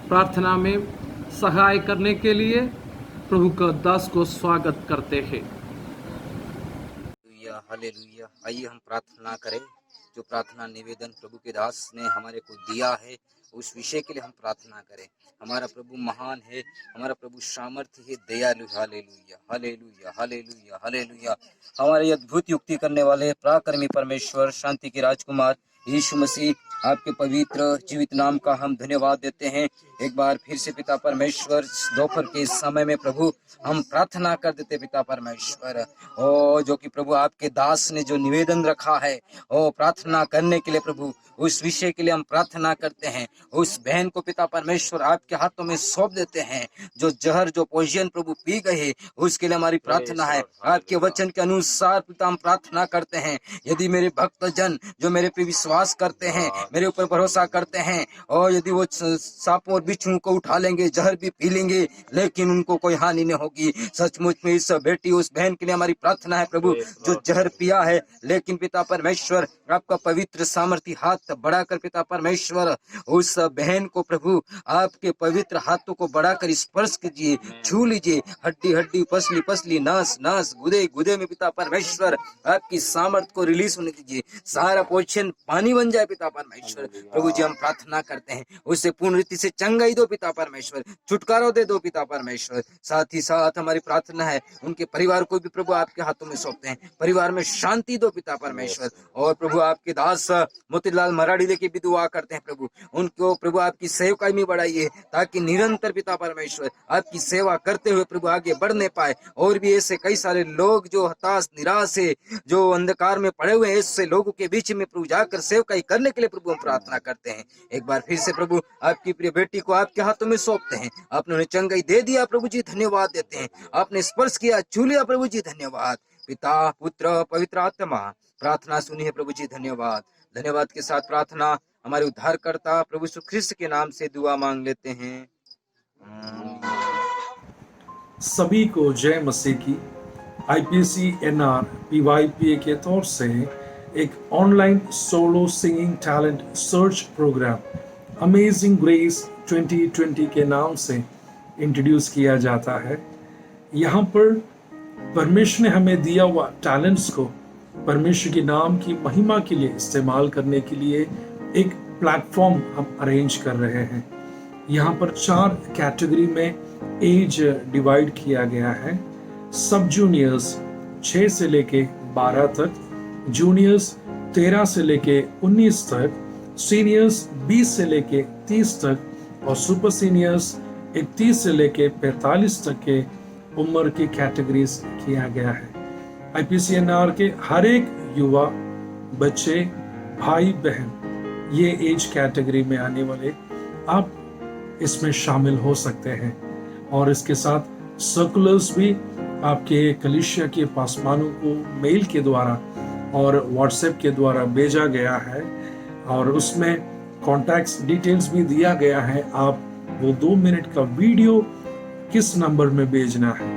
प्रार्थना में सहाय करने के लिए प्रभु का दास को स्वागत करते हैं। Hallelujah, hallelujah. आइए हम प्रार्थना करें। जो प्रार्थना निवेदन प्रभु के दास ने हमारे को दिया है उस विषय के लिए हम प्रार्थना करें। हमारा प्रभु महान है, हमारा प्रभु सामर्थ्य है, दयालु। Hallelujah, hallelujah, hallelujah, hallelujah. हमारे अद्भुत युक्ति करने वाले पराक्रमी परमेश्वर, शांति के राजकुमार यीशु मसीह, आपके पवित्र जीवित नाम का हम धन्यवाद देते हैं। एक बार फिर से पिता परमेश्वर, दोपहर के समय में प्रभु हम प्रार्थना कर देते पिता परमेश्वर, ओ जो कि प्रभु आपके दास ने जो निवेदन रखा है ओ प्रार्थना करने के लिए प्रभु, उस विषय के लिए हम प्रार्थना करते हैं। उस बहन को पिता परमेश्वर आपके हाथों में सौंप देते हैं। जो जहर, जो पॉइजन प्रभु पी गए, उसके लिए हमारी प्रार्थना है। आपके वचन के अनुसार पिता हम प्रार्थना करते हैं। यदि मेरे भक्त जन जो मेरे पे विश्वास करते हैं, मेरे ऊपर भरोसा करते हैं, और यदि वो सांपों और बिच्छुओं को उठा लेंगे, जहर भी पी लेंगे, लेकिन उनको कोई हानि नहीं होगी। सचमुच में इस बेटी, उस बहन के लिए हमारी प्रार्थना है प्रभु, जो जहर पिया है, लेकिन पिता परमेश्वर आपका पवित्र सामर्थ्य हाथ बढ़ाकर पिता परमेश्वर उस बहन को प्रभु आपके पवित्र हाथों को बढ़ाकर स्पर्श कीजिए, छू लीजिए। हड्डी हड्डी, पसली पसली, नास नास, गुदे गुदे में पिता परमेश्वर आपकी सामर्थ को रिलीज होने दीजिए। सारा पोषण पानी बन जाए पिता परमेश्वर। प्रभु जी हम प्रार्थना करते हैं, उससे पूर्ण रीति से चंगाई दो पिता परमेश्वर, छुटकारा दे दो पिता परमेश्वर। साथ ही साथ हमारी प्रार्थना है उनके परिवार को भी प्रभु आपके हाथों में सौंपते हैं। परिवार में शांति दो पिता परमेश्वर। और प्रभु आपके दास मोतीलाल मराड़ी की भी दुआ करते हैं प्रभु, उनको प्रभु आपकी सेवकाई में बढ़ाइए, ताकि निरंतर पिता परमेश्वर आपकी सेवा करते हुए प्रभु आगे बढ़ने पाए। और भी ऐसे कई सारे लोग जो हताश, निराश है, जो अंधकार में पड़े हुए हैं, ऐसे लोगों के बीच में प्रभु जाकर सेवकाई करने के लिए प्रभु हम प्रार्थना करते हैं। एक बार फिर से प्रभु आपकी प्रिय बेटी को आपके हाथों में सौंपते हैं। आपने उन्हें चंगाई दे दिया प्रभु जी, धन्यवाद देते हैं। आपने स्पर्श किया, छू लिया प्रभु जी, धन्यवाद। पिता, पुत्र, पवित्र आत्मा, प्रार्थना सुनी है प्रभु जी, धन्यवाद। धन्यवाद के साथ प्रार्थना हमारे उद्धारकर्ता प्रभु यीशु ख्रिस्त के नाम से दुआ मांग लेते हैं। सभी को जय मसीह की। IPC NR PYPA के तौर से एक online solo singing talent search program amazing grace 2020 के नाम से इंट्रोड्यूस किया जाता है। यहाँ पर परमेश्वर ने हमें दिया हुआ टैलेंट्स को परमेश्वर के नाम की महिमा के लिए इस्तेमाल करने के लिए एक प्लेटफॉर्म हम अरेंज कर रहे हैं। यहाँ पर 4 कैटेगरी में एज डिवाइड किया गया है। सब जूनियर्स 6 से लेके 12 तक, जूनियर्स 13 से लेके 19 तक, सीनियर्स 20 से लेके 30 तक और सुपर सीनियर्स 31 से लेके 45 तक के उम्र की कैटेगरीज किया गया है। IPC NR के हर एक युवा, बच्चे, भाई बहन, ये एज कैटेगरी में आने वाले आप इसमें शामिल हो सकते हैं। और इसके साथ सर्कुलर्स भी आपके कलीसिया के पासवानों को मेल के द्वारा और व्हाट्सएप के द्वारा भेजा गया है, और उसमें कॉन्टैक्ट्स डिटेल्स भी दिया गया है। आप वो 2 मिनट का वीडियो किस नंबर में भेजना है।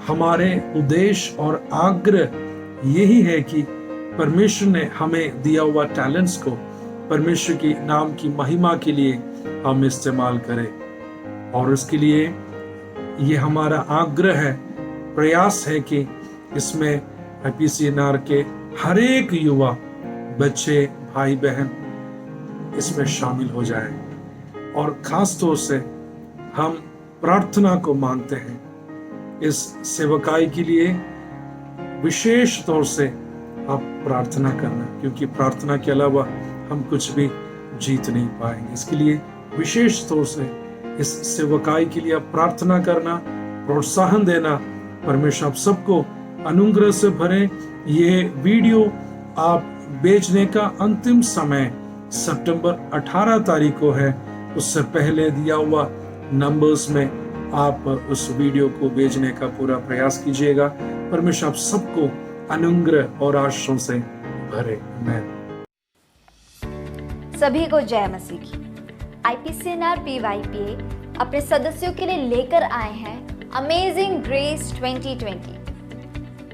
हमारे उद्देश्य और आग्रह यही है कि परमेश्वर ने हमें दिया हुआ टैलेंट्स को परमेश्वर की नाम की महिमा के लिए हम इस्तेमाल करें। और उसके लिए ये हमारा आग्रह है, प्रयास है कि इसमें IPC NR के हर एक युवा, बच्चे, भाई बहन इसमें शामिल हो जाए। और खास तौर से हम प्रार्थना को मांगते हैं इस सेवकाई के लिए। विशेष तौर से आप प्रार्थना करना, क्योंकि प्रार्थना के अलावा हम कुछ भी जीत नहीं पाएंगे। इसके लिए विशेष तौर से इस सेवकाई के लिए आप प्रार्थना करना, प्रोत्साहन देना। परमेश्वर आप सबको अनुग्रह से भरे। ये वीडियो आप भेजने का अंतिम समय सितंबर 18 तारीख को है, उससे पहले दिया हुआ नंबर्स में आप उस वीडियो को भेजने का पूरा प्रयास कीजिएगा। परमेश्वर आप सबको अनुग्रह और आशीषों से भरे। आमीन। सभी को जय मसीह की। IPCNR PYPA अपने सदस्यों के लिए लेकर आए हैं अमेजिंग ग्रेस 2020,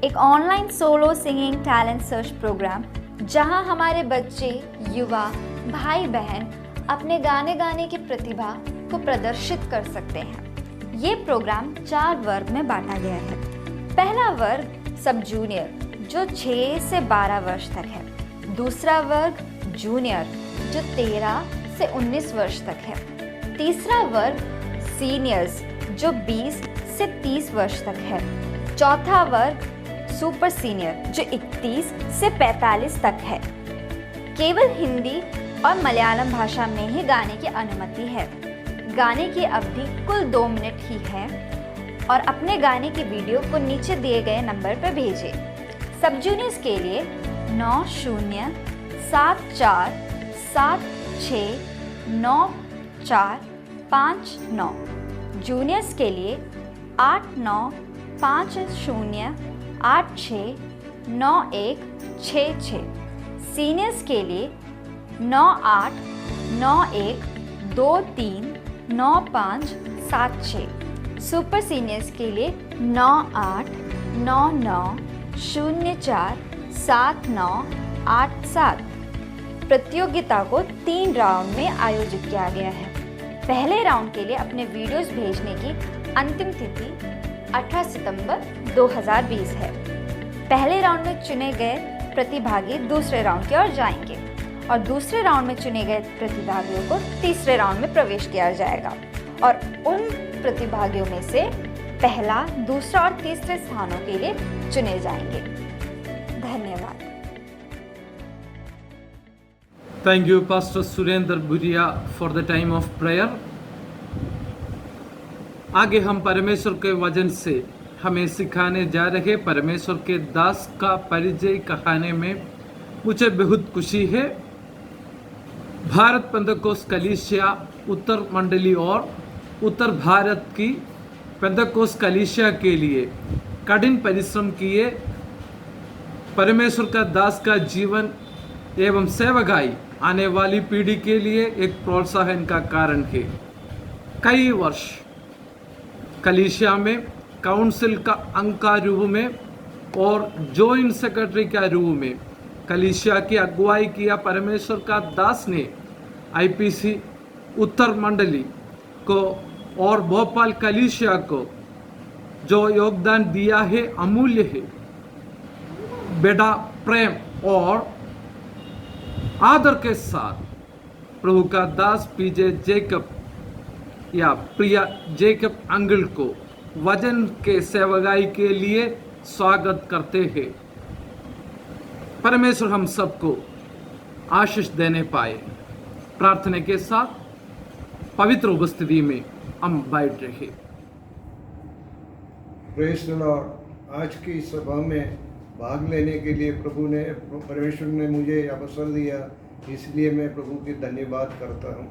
एक online solo singing talent search program जहां हमारे बच्चे, युवा, भाई बहन अपने गाने गाने की प्रतिभा को प्रदर्शित कर सकते हैं। ये प्रोग्राम 4 वर्ग में बांटा गया है। पहला वर्ग सब जूनियर जो 6 से 12 वर्ष तक है। दूसरा वर्ग जूनियर जो 13 से 19 वर्ष तक है। तीसरा वर्ग सीनियर्स जो 20 से 30 वर्ष तक है। चौथा वर्ग सुपर सीनियर जो 31 से 45 तक है। केवल हिंदी और मलयालम भाषा में ही गाने की अनुमति है। गाने की अवधि कुल 2 मिनट ही है और अपने गाने की वीडियो को नीचे दिए गए नंबर पर भेजें। सब जूनियर्स के लिए 9074769459, जूनियर्स के लिए 8950869166, सीनियर्स के लिए 9891239576, सुपर सीनियर्स के लिए 9899047987। प्रतियोगिता को 3 राउंड में आयोजित किया गया है। पहले राउंड के लिए अपने वीडियोस भेजने की अंतिम तिथि 18 सितंबर 2020 है। पहले राउंड में चुने गए प्रतिभागी दूसरे राउंड की ओर जाएंगे और दूसरे राउंड में चुने गए प्रतिभागियों को तीसरे राउंड में प्रवेश किया जाएगा और उन प्रतिभागियों में से पहला, दूसरा और तीसरे स्थानों के लिए चुने जाएंगे। धन्यवाद। Thank you, Pastor Surendra Buria, for the time of prayer. आगे हम परमेश्वर के वचन से हमें सिखाने जा रहे परमेश्वर के दास का परिचय कहने में मुझे बहुत खुशी है। भारत पेंतकोस्त कलीसिया उत्तर मंडली और उत्तर भारत की पेंतकोस्त कलीसिया के लिए कठिन परिश्रम किए परमेश्वर का दास का जीवन एवं सेवकाई आने वाली पीढ़ी के लिए एक प्रोत्साहन का कारण है। कई वर्ष कलीसिया में काउंसिल का अंग का रूप में और जॉइंट सेक्रेटरी का रूप में कलीसिया की अगुवाई किया परमेश्वर का दास ने IPC उत्तर मंडली को और भोपाल कलीसिया को जो योगदान दिया है अमूल्य है। बेटा प्रेम और आदर के साथ प्रभु का दास PJ जैकब या प्रिया जैकब अंकल को वचन के सेवकाई के लिए स्वागत करते हैं। परमेश्वर हम सबको आशीष देने पाए। प्रार्थना के साथ पवित्र उपस्थिति में हम बैठ रहे। Praise the Lord. आज की सभा में भाग लेने के लिए परमेश्वर ने मुझे अवसर दिया, इसलिए मैं प्रभु की धन्यवाद करता हूँ।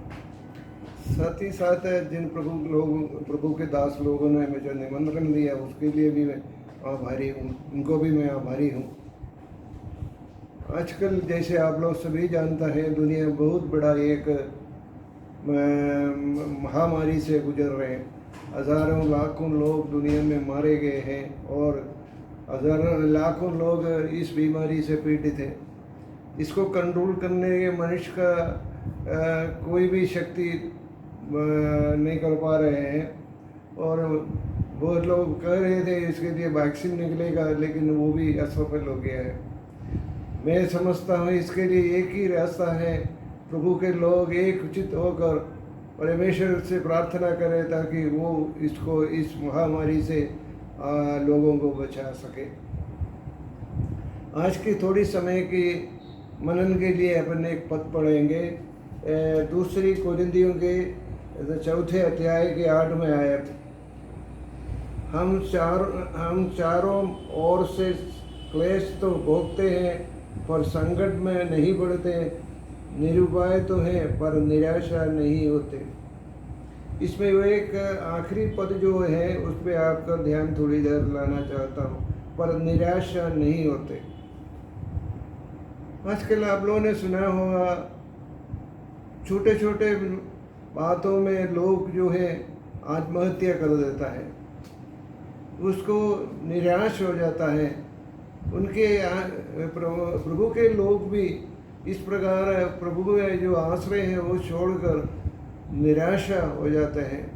साथ ही साथ जिन प्रभु के दास लोगों ने मुझे निमंत्रण दिया उसके लिए भी मैं आभारी हूँ, उनको भी मैं आभारी हूँ। आजकल जैसे आप लोग सभी जानता है दुनिया बहुत बड़ा एक महामारी से गुजर रहे हैं। हज़ारों लाखों लोग दुनिया में मारे गए हैं और हज़ारों लाखों लोग इस बीमारी से पीड़ित हैं। इसको कंट्रोल करने के मनुष्य का कोई भी शक्ति नहीं कर पा रहे हैं और बहुत लोग कह रहे थे इसके लिए वैक्सीन निकलेगा, लेकिन वो भी असफल हो गया है। मैं समझता हूँ इसके लिए एक ही रास्ता है, प्रभु के लोग एक उचित होकर परमेश्वर से प्रार्थना करें ताकि वो इस महामारी से लोगों को बचा सके। आज की थोड़ी समय की मनन के लिए अपन एक पद पढ़ेंगे। दूसरी कोरिन्थियों के 4 अध्याय के 8वें आयत। हम चारों ओर से क्लेश तो भोगते हैं पर संकट में नहीं पड़ते, निरुपाय तो हैं पर निराशा नहीं होते। इसमें वो एक आखिरी पद जो है उस पर आपका ध्यान थोड़ी देर लाना चाहता हूँ, पर निराशा नहीं होते। आजकल आप लोगों ने सुना होगा छोटे छोटे बातों में लोग जो है आत्महत्या कर देता है, उसको निराश हो जाता है। उनके प्रभु के लोग भी इस प्रकार प्रभु में जो आश्रय है वो छोड़कर निराशा हो जाते हैं।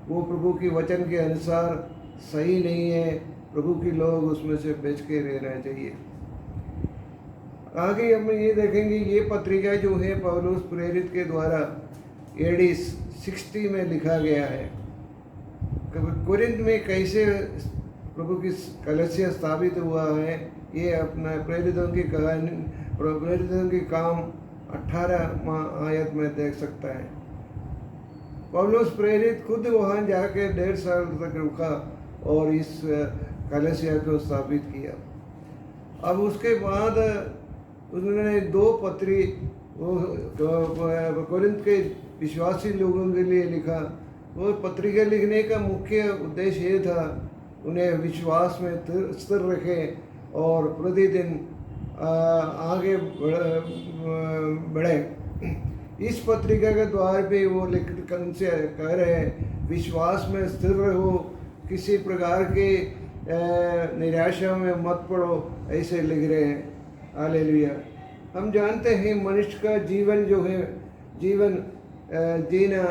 वो प्रभु की वचन के अनुसार सही नहीं है, प्रभु के लोग उसमें से बच के रहना चाहिए। आगे हम ये देखेंगे, ये पत्रिका जो है पौलुस प्रेरित के द्वारा AD 60 में लिखा गया है। कोरिन्थ में कैसे प्रभु की कलीसिया स्थापित हुआ है, ये अपना प्रेरितों की कहानी, प्रेरितों की काम 18 आयत में देख सकता है। पौलुस प्रेरित खुद वहाँ जाके 1.5 साल तक रुका और इस कलीसिया को स्थापित किया। अब उसके बाद उन्होंने 2 पत्री कोरिन्थ के विश्वासी लोगों के लिए लिखा। वो पत्रिका लिखने का मुख्य उद्देश्य ये था उन्हें विश्वास में स्थिर रखें और प्रतिदिन आगे बढ़े। इस पत्रिका के द्वार पे वो लिख उनसे कह रहे हैं, विश्वास में स्थिर रहो, किसी प्रकार के निराशा में मत पड़ो, ऐसे लिख रहे हैं। हालेलुया। हम जानते हैं मनुष्य का जीवन जो है, जीवन जीना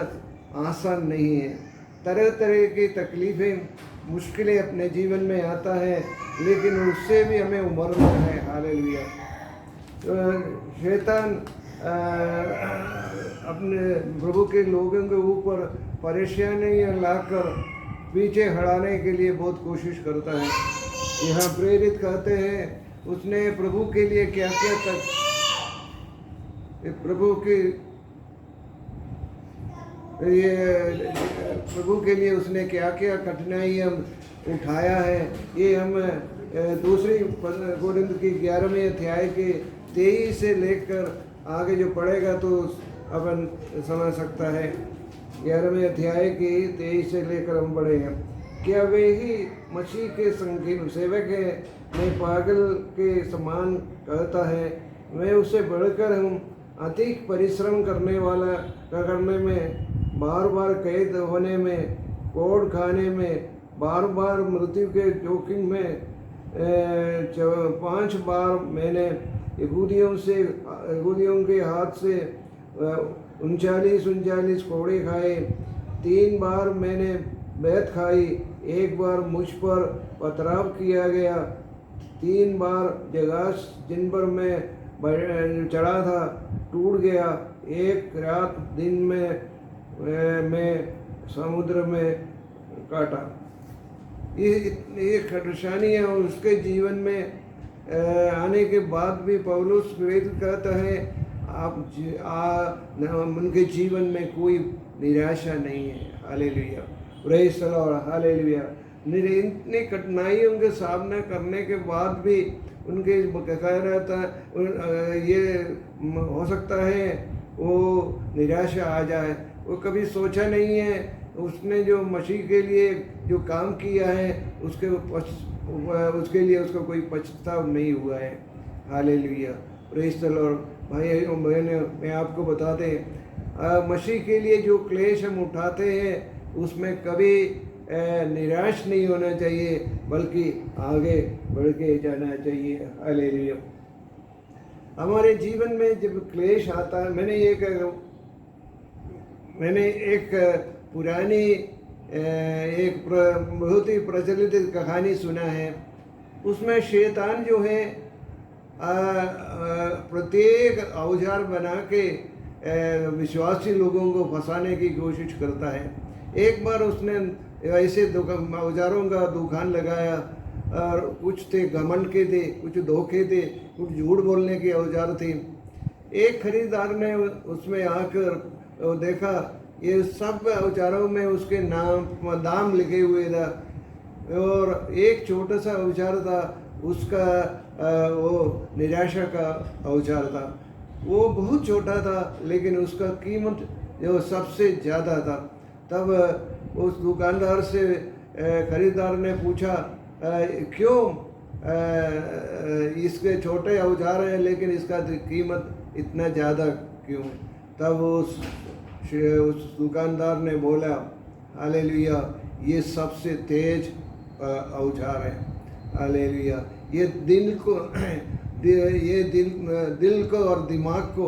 आसान नहीं है। तरह तरह की तकलीफ़ें, मुश्किलें अपने जीवन में आता है, लेकिन उससे भी हमें उबरना है। हालेलुया। शैतान अपने प्रभु के लोगों के ऊपर परेशानियाँ लाकर पीछे हटाने के लिए बहुत कोशिश करता है। यहाँ प्रेरित कहते हैं उसने प्रभु के लिए क्या क्या प्रभु के लिए उसने क्या क्या कठिनाइयाँ उठाया है, ये हम दूसरी कोरिन्थ की 11वें अध्याय के 23 से लेकर आगे जो पढ़ेगा तो अपन समझ सकता है। 11वें अध्याय के 23 से लेकर हम पढ़े हैं। क्या वे ही मसीह के संगीन सेवक है? मैं पागल के समान कहता है, मैं उससे बढ़कर हूँ। अधिक परिश्रम करने में, बार बार कैद होने में, कोड़ खाने में, बार बार मृत्यु के जोखिम में 5 बार मैंने यहूदियों के हाथ से 39 कोड़े खाए। 3 बार मैंने बैत खाई, 1 बार मुझ पर पथराव किया गया। 3 बार जगह जिन पर मैं चढ़ा था टूट गया। 1 रात दिन में मैं समुद्र में काटा। ये परेशानियाँ उसके जीवन में आने के बाद भी पौलुस प्रेरित कहता है उनके जीवन में कोई निराशा नहीं है। Hallelujah, praise the Lord, hallelujah. इतनी कठिनाइयों के सामना करने के बाद भी उनके कह रहा था ये हो सकता है वो निराशा आ जाए। वो कभी सोचा नहीं है उसने जो मसीह के लिए जो काम किया है उसके लिए उसको कोई पछतावा नहीं हुआ है। Hallelujah, praise the Lord. भाई बहनों, मैं आपको बता दें मसीह के लिए जो क्लेश हम उठाते हैं उसमें कभी निराश नहीं होना चाहिए, बल्कि आगे बढ़ के जाना चाहिए। हालेलुया। हमारे जीवन में जब क्लेश आता है, मैंने एक पुरानी एक बहुत ही प्रचलित कहानी सुना है। उसमें शैतान जो है प्रत्येक औजार बना के विश्वासी लोगों को फंसाने की कोशिश करता है। एक बार उसने ऐसे औजारों का दुकान लगाया और कुछ थे घमंड के थे, कुछ धोखे थे, कुछ झूठ बोलने के औजार थे। एक खरीदार ने उसमें आकर देखा ये सब औजारों में उसके दाम लिखे हुए था और एक छोटा सा औजार था उसका वो निराशा का औजार था। वो बहुत छोटा था लेकिन उसका कीमत जो सबसे ज़्यादा था। तब उस दुकानदार से खरीदार ने पूछा क्यों इसके छोटे औजार हैं लेकिन इसका कीमत इतना ज़्यादा क्यों? तब उस दुकानदार ने बोला हालेलुया, ये सबसे तेज औजार है। हालेलुया, ये दिल को दिल को और दिमाग को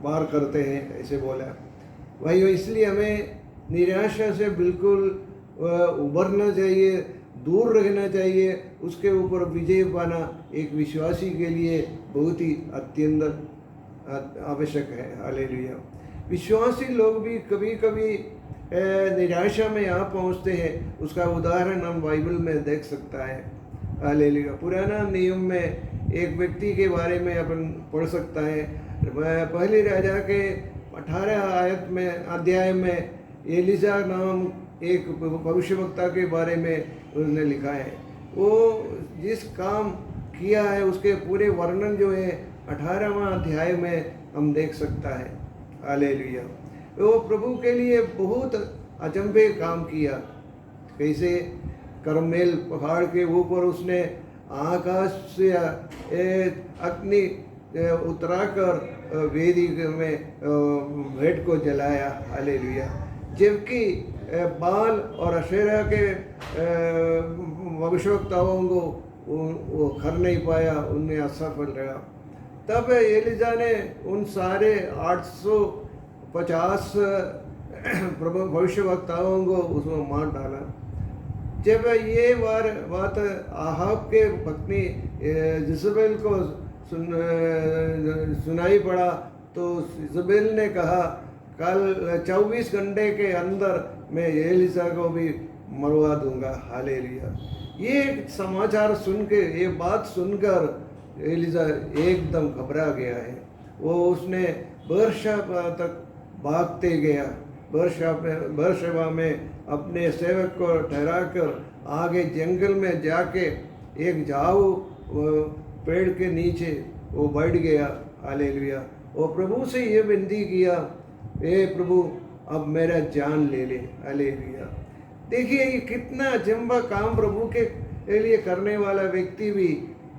बार करते हैं, ऐसे बोला भाई। इसलिए हमें निराशा से बिल्कुल उभरना चाहिए, दूर रहना चाहिए। उसके ऊपर विजय पाना एक विश्वासी के लिए बहुत ही अत्यंत आवश्यक है। हालेलुया। विश्वासी लोग भी कभी कभी निराशा में यहाँ पहुँचते हैं। उसका उदाहरण हम बाइबल में देख सकता है। हालेलुया। पुराना नियम में एक व्यक्ति के बारे में अपन पढ़ सकता है। पहले राजा के 18 अध्याय में एलिजा नाम एक भविष्यवक्ता के बारे में उसने लिखा है। वो जिस काम किया है उसके पूरे वर्णन जो है 18वां अध्याय में हम देख सकता है। हालेलुया। वो प्रभु के लिए बहुत अचंभे काम किया। कैसे? करमेल पहाड़ के ऊपर उसने आकाश से अग्नि उतराकर वेदी में भेंट को जलाया। हालेलुया। जबकि बाल और अशेरा के भविष्यवक्ताओं को वो कर नहीं पाया, उनमें असफल रहा। तब एलिजा ने उन सारे 850 भविष्यवक्ताओं को उसमें मार डाला। जब ये बात आहाब के पत्नी जिसबेल को सुनाई पड़ा तो जिसबेल ने कहा कल 24 घंटे के अंदर मैं एलिसा को भी मरवा दूंगा। हालेलुया। ये समाचार सुन के, ये बात सुनकर एलिसा एकदम घबरा गया है। वो उसने बेरशेबा तक भागते गया। बेरशेबा में अपने सेवक को ठहराकर आगे जंगल में जाके एक झाऊ पेड़ के नीचे वो बैठ गया। हालेलुया। वो प्रभु से ये विनती किया, ए प्रभु अब मेरा जान ले ले। हालेलुया। देखिए ये कितना अचंभा काम प्रभु के लिए करने वाला व्यक्ति भी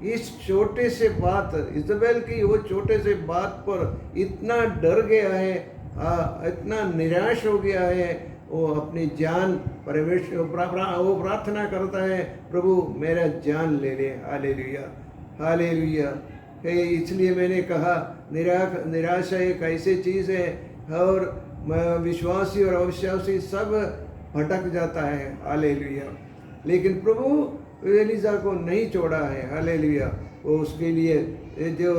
इस छोटे से बात, इजबेल की वो छोटे से बात पर इतना डर गया है, इतना निराश हो गया है। वो अपनी जान परमेश्वर वो प्रार्थना करता है, प्रभु मेरा जान ले ले। हालेलुया। हालेलुया। इसलिए मैंने कहा निराशा एक ऐसी चीज़ है और विश्वासी और अविश्वासी सब भटक जाता है। हालेलुया। लेकिन प्रभु एलिजा को नहीं छोड़ा है। हालेलुया। वो उसके लिए जो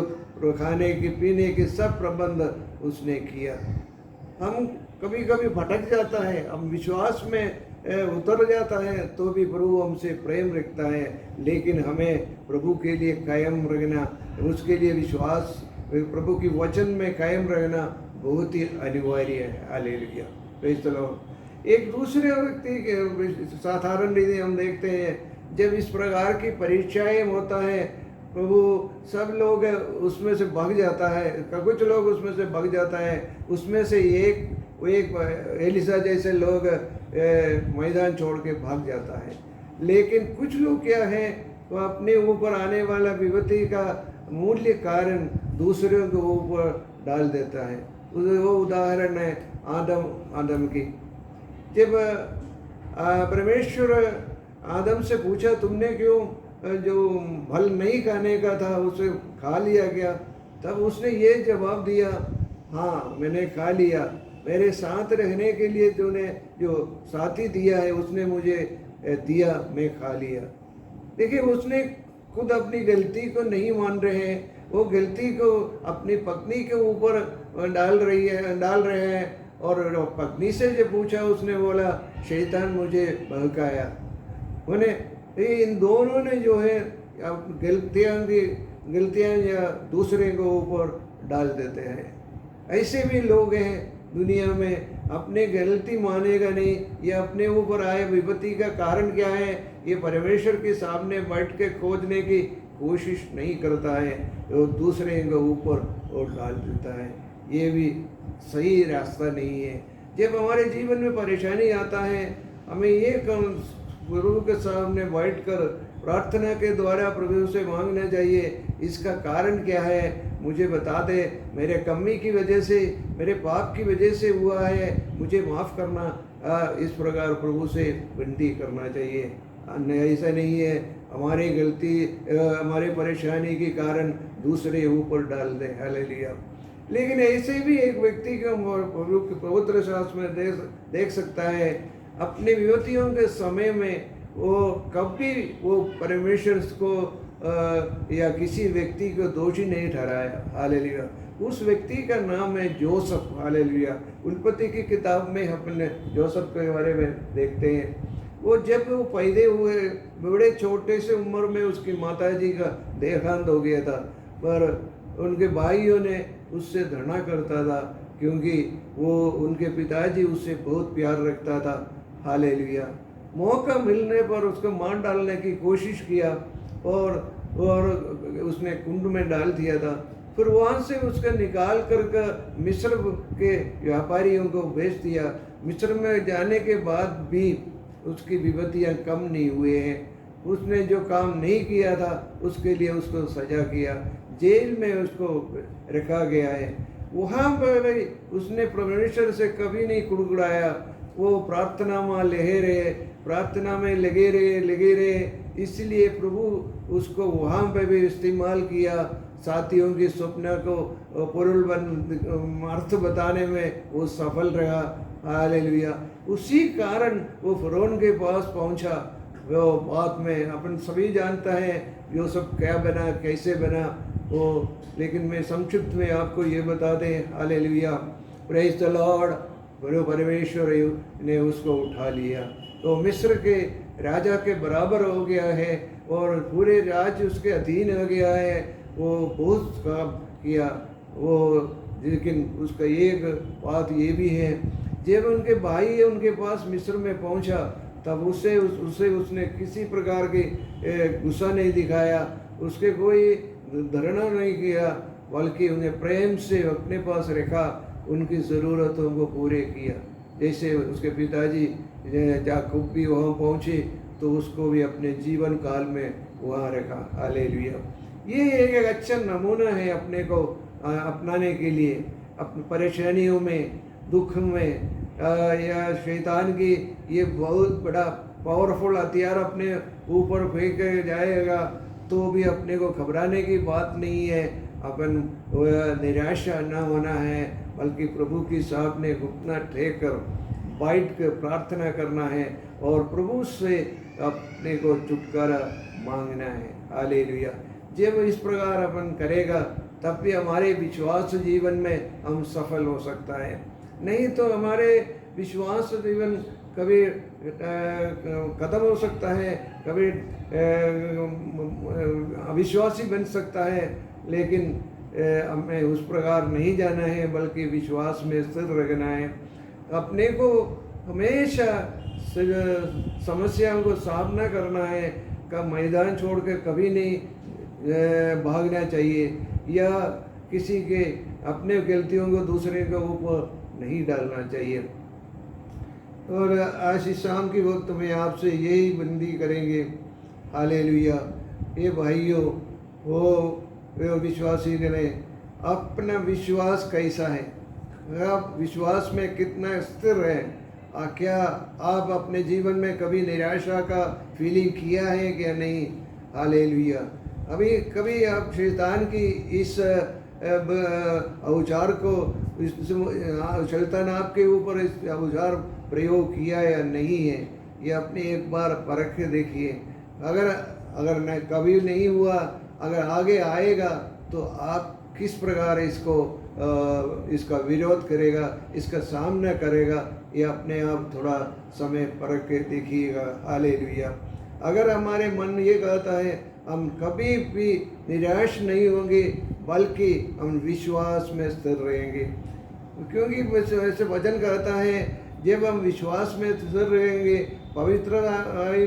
खाने की पीने के सब प्रबंध उसने किया। हम कभी कभी भटक जाता है, हम विश्वास में उतर जाता है तो भी प्रभु हमसे प्रेम रखता है। लेकिन हमें प्रभु के लिए कायम रहना, उसके लिए विश्वास, प्रभु की वचन में कायम रहना बहुत ही अनिवार्य है। हालेलुया। Praise the Lord. एक दूसरे व्यक्ति के साधारण रीति हम देखते हैं, जब इस प्रकार की परीक्षाएं होता है प्रभु सब लोग उसमें से भाग जाता है, कुछ लोग उसमें से भाग जाता है। उसमें से एक एलिसा जैसे लोग मैदान छोड़ के भाग जाता है। लेकिन कुछ लोग क्या है, वो अपने ऊपर आने वाला विपत्ति का मूल्य कारण दूसरों के ऊपर डाल देता है। वो उदाहरण है आदम की। जब परमेश्वर आदम से पूछा तुमने क्यों जो फल नहीं खाने का था उसे खा लिया क्या? तब उसने ये जवाब दिया, हाँ मैंने खा लिया, मेरे साथ रहने के लिए तूने जो साथी दिया है उसने मुझे दिया, मैं खा लिया। देखिए उसने खुद अपनी गलती को नहीं मान रहे हैं, वो गलती को अपनी पत्नी के ऊपर डाल रहे हैं। और पत्नी से जो पूछा उसने बोला शैतान मुझे बहकाया। उन्हें इन दोनों ने जो है गलतियाँ या दूसरे को ऊपर डाल देते हैं। ऐसे भी लोग हैं दुनिया में, अपने गलती मानेगा नहीं, या अपने ऊपर आए विपत्ति का कारण क्या है ये परमेश्वर के सामने बैठ के खोजने की कोशिश नहीं करता है, वो दूसरे के ऊपर और डाल देता है। ये भी सही रास्ता नहीं है। जब हमारे जीवन में परेशानी आता है, हमें ये प्रभु के सामने बैठकर प्रार्थना के द्वारा प्रभु से मांगना चाहिए, इसका कारण क्या है मुझे बता दे, मेरे कमी की वजह से, मेरे पाप की वजह से हुआ है, मुझे माफ़ करना। इस प्रकार प्रभु से विनती करना चाहिए। ऐसा नहीं है हमारी गलती, हमारे परेशानी के कारण दूसरे ऊपर डाल दें। हालेलुया। लेकिन ऐसे भी एक व्यक्ति को प्रभु के पवित्र शास्त्र में देख सकता है, अपने विपत्तियों के समय में वो कभी वो परमेश्वर को या किसी व्यक्ति को दोषी नहीं ठहराया। हालेलुया। उस व्यक्ति का नाम है जोसेफ। हालेलुया। उत्पत्ति की किताब में अपने जोसेफ के बारे में देखते हैं। वो जब वो पैदा हुए, बड़े छोटे से उम्र में उसकी माताजी का देहांत हो गया था, पर उनके भाइयों ने उससे घृणा करता था, क्योंकि वो उनके पिताजी उससे बहुत प्यार रखता था। हालेलुया। मौका मिलने पर उसको मार डालने की कोशिश किया और उसने कुंड में डाल दिया था। फिर वहाँ से उसका निकाल कर मिस्र के व्यापारियों को बेच दिया। मिस्र में जाने के बाद भी उसकी विपत्तियाँ कम नहीं हुए हैं। उसने जो काम नहीं किया था उसके लिए उसको सजा किया, जेल में उसको रखा गया है। वहाँ पर भी उसने परमेश्वर से कभी नहीं कुड़कुड़ाया। वो प्रार्थना में लगे रहे, प्रार्थना में लगे रहे। इसलिए प्रभु उसको वहाँ पे भी इस्तेमाल किया, साथियों की स्वप्न को अर्थ बताने में वो सफल रहा। हालेलुया। उसी कारण वो फ़िरौन के पास पहुँचा। वो बात में अपन सभी जानता है यूसुफ क्या बना, कैसे बना वो, लेकिन मैं संक्षिप्त में आपको ये बता दें। हालेलुया। Praise the Lord. परमेश्वर ने उसको उठा लिया तो मिस्र के राजा के बराबर हो गया है और पूरे राज्य उसके अधीन हो गया है। वो बहुत काम किया वो, लेकिन उसका एक बात ये भी है, जब उनके भाई उनके पास मिस्र में पहुंचा तब उसने किसी प्रकार की गुस्सा नहीं दिखाया, उसके कोई धरना नहीं किया, बल्कि उन्हें प्रेम से अपने पास रखा, उनकी ज़रूरतों को पूरे किया। जैसे उसके पिताजी याकूब भी वहाँ पहुँचे तो उसको भी अपने जीवन काल में वहाँ रखा। हालेलुया। ये एक अच्छा नमूना है अपने को अपनाने के लिए। अपनी परेशानियों में, दुख में या शैतान की ये बहुत बड़ा पावरफुल हथियार अपने ऊपर फेंक जाएगा तो भी अपने को घबराने की बात नहीं है। अपन निराशा न होना है, बल्कि प्रभु के सामने घुटना टेक कर बैठ कर प्रार्थना करना है और प्रभु से अपने को छुटकारा मांगना है। हालेलुया। जब इस प्रकार अपन करेगा तब भी हमारे विश्वास जीवन में हम सफल हो सकता है। नहीं तो हमारे विश्वास जीवन कभी खत्म हो सकता है, कभी अविश्वासी बन सकता है। लेकिन हमें उस प्रकार नहीं जाना है, बल्कि विश्वास में स्थिर रहना है। अपने को हमेशा समस्याओं को सामना करना है, का मैदान छोड़ कर कभी नहीं भागना चाहिए या किसी के अपने गलतियों को दूसरे के ऊपर नहीं डालना चाहिए। और आज इस शाम की वक्त में आपसे यही विनती करेंगे। हालेलुया। ये भाइयों वो विश्वासी करें, अपना विश्वास कैसा है, आप विश्वास में कितना स्थिर हैं, क्या आप अपने जीवन में कभी निराशा का फीलिंग किया है क्या नहीं। हालेलुया। अभी कभी आप शैतान की इस औजार को, शैतान आपके ऊपर इस औजार प्रयोग किया या नहीं है, ये अपने एक बार परख के देखिए। अगर न कभी नहीं हुआ, अगर आगे आएगा तो आप किस प्रकार इसका विरोध करेगा, इसका सामना करेगा, ये अपने आप थोड़ा समय परख के देखिएगा। हालेलुया। अगर हमारे मन ये कहता है हम कभी भी निराश नहीं होंगे, बल्कि हम विश्वास में स्थिर रहेंगे, क्योंकि वैसे वचन कहता है जब हम विश्वास में स्थिर रहेंगे, पवित्रता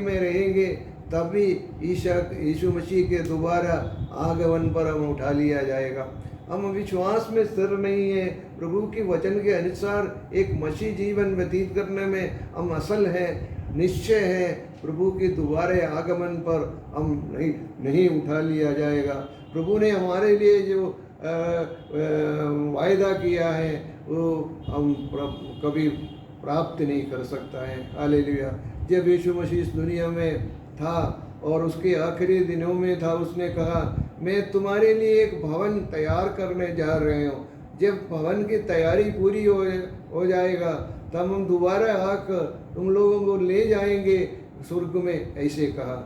में रहेंगे, तभी यीशु मसीह के दोबारा आगमन पर हम उठा लिया जाएगा। हम विश्वास में स्थिर नहीं है, प्रभु के वचन के अनुसार एक मसीह जीवन व्यतीत करने में हम असल हैं, निश्चय है प्रभु के दोबारे आगमन पर हम नहीं उठा लिया जाएगा। प्रभु ने हमारे लिए जो वायदा किया है वो हम कभी प्राप्त नहीं कर सकता है। हालेलुया। जब यीशु मसीह इस दुनिया में था और उसके आखिरी दिनों में था, उसने कहा मैं तुम्हारे लिए एक भवन तैयार करने जा रहे हूँ, जब भवन की तैयारी पूरी हो जाएगा तब हम दोबारा आकर तुम लोगों को ले जाएंगे स्वर्ग में, ऐसे कहा।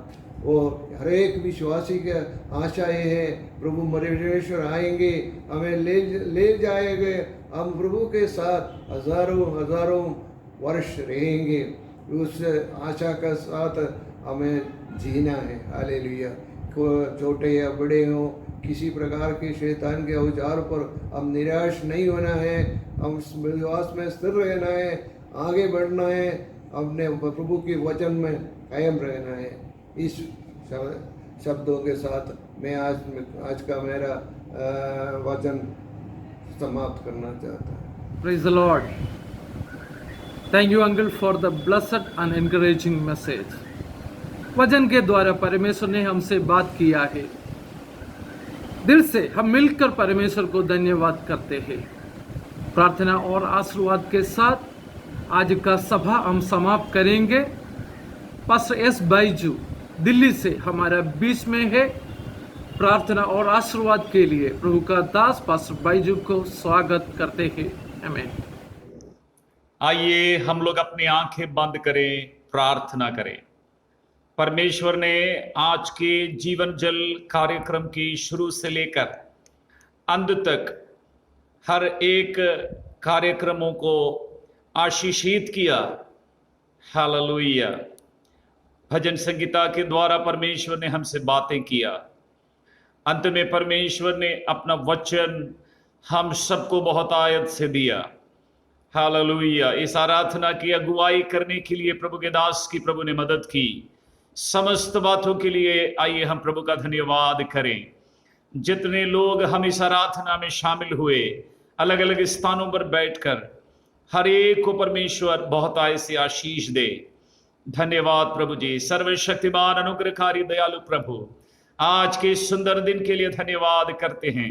और हर एक विश्वासी की आशा ये है प्रभु परमेश्वर आएंगे, हमें ले जाएंगे, हम प्रभु के साथ हजारों वर्ष रहेंगे। उस आशा के साथ हमें जीना है। हालेलुया। छोटे या बड़े हों, किसी प्रकार के शैतान के औजार पर हम निराश नहीं होना है, हम विश्वास में स्थिर रहना है, आगे बढ़ना है, अपने प्रभु के वचन में कायम रहना है। इस शब्दों के साथ मैं आज का मेरा वचन समाप्त करना चाहता हूँ। Praise the Lord. Thank you, Uncle, for the blessed and encouraging message. वचन के द्वारा परमेश्वर ने हमसे बात किया है। दिल से हम मिलकर परमेश्वर को धन्यवाद करते हैं। प्रार्थना और आशीर्वाद के साथ आज का सभा हम समाप्त करेंगे। पास्टर एस बाईजू दिल्ली से हमारा बीच में है। प्रार्थना और आशीर्वाद के लिए प्रभु का दास पास्टर बाईजू को स्वागत करते हैं। आमीन। आइए हम लोग अपनी आंखें बंद करें, प्रार्थना करें। परमेश्वर ने आज के जीवन जल कार्यक्रम की शुरू से लेकर अंत तक हर एक कार्यक्रमों को आशीषित किया। हालेलुया। भजन संगीता के द्वारा परमेश्वर ने हमसे बातें किया। अंत में परमेश्वर ने अपना वचन हम सबको बहुत आयत से दिया। हालेलुया। इस आराधना की अगुवाई करने के लिए प्रभु के दास की प्रभु ने मदद की। समस्त बातों के लिए आइए हम प्रभु का धन्यवाद करें। जितने लोग हम इस आराधना में शामिल हुए, अलग अलग स्थानों पर बैठकर, हर एक को परमेश्वर बहुत ऐसी आशीष दे। धन्यवाद प्रभु जी। सर्वशक्तिमान अनुग्रहकारी दयालु प्रभु, आज के सुंदर दिन के लिए धन्यवाद करते हैं।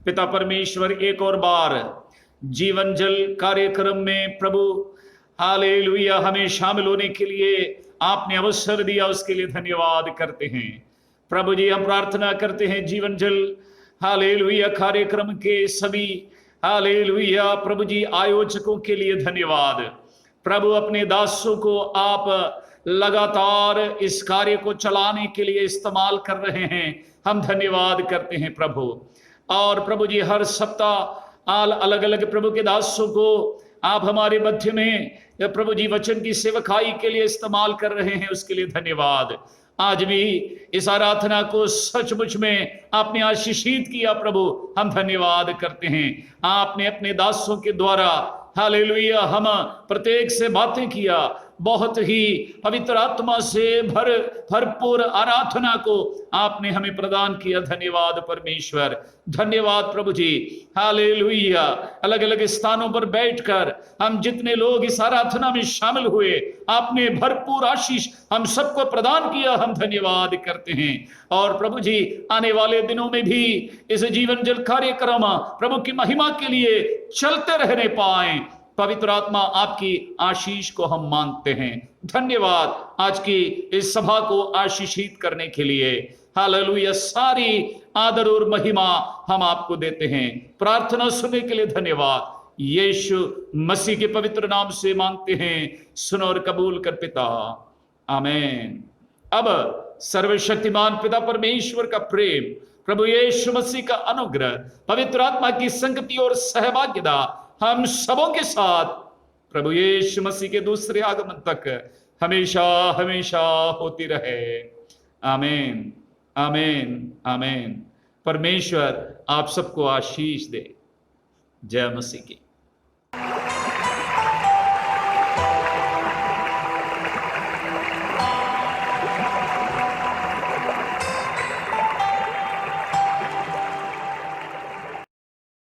पिता परमेश्वर, एक और बार जीवन जल कार्यक्रम में प्रभु हालेलुया हमें शामिल होने के लिए आपने अवसर दिया, उसके लिए धन्यवाद करते हैं। प्रभु जी, हम प्रार्थना करते हैं जीवन जल हालेलुया कार्यक्रम के सभी हालेलुया प्रभु जी आयोजकों के लिए धन्यवाद। प्रभु, अपने दासों को आप लगातार इस कार्य को चलाने के लिए इस्तेमाल कर रहे हैं, हम धन्यवाद करते हैं प्रभु। और प्रभु जी, हर सप्ताह अलग अलग प्रभु के दासों को आप हमारे मध्य में प्रभु जी वचन की सेवकाई के लिए इस्तेमाल कर रहे हैं, उसके लिए धन्यवाद। आज भी इस आराधना को सचमुच में आपने आशीषित किया प्रभु, हम धन्यवाद करते हैं। आपने अपने दासों के द्वारा हालेलुया हम प्रत्येक से बातें किया, बहुत ही पवित्र आत्मा से भरपूर आराधना को आपने हमें प्रदान किया। धन्यवाद परमेश्वर, धन्यवाद प्रभु जी। हालेलुया। अलग अलग स्थानों पर बैठकर हम जितने लोग इस आराधना में शामिल हुए, आपने भरपूर आशीष हम सबको प्रदान किया, हम धन्यवाद करते हैं। और प्रभु जी, आने वाले दिनों में भी इस जीवन जल कार्यक्रम प्रभु की महिमा के लिए चलते रहने पाए, पवित्र आत्मा आपकी आशीष को हम मांगते हैं। धन्यवाद आज की इस सभा को आशीषित करने के लिए। हालेलुया। सारी आदर और महिमा हम आपको देते हैं। प्रार्थना सुनने के लिए धन्यवाद। यीशु मसीह के पवित्र नाम से मांगते हैं, सुनो और कबूल कर पिता। आमीन। अब सर्वशक्तिमान पिता परमेश्वर का प्रेम, प्रभु यीशु मसीह का अनुग्रह, पवित्र आत्मा की संगति और सहभागिता हम सबों के साथ प्रभु यीशु मसीह के दूसरे आगमन तक हमेशा हमेशा होती रहे। आमीन, आमीन, आमीन। परमेश्वर आप सबको आशीष दे। जय मसीह की।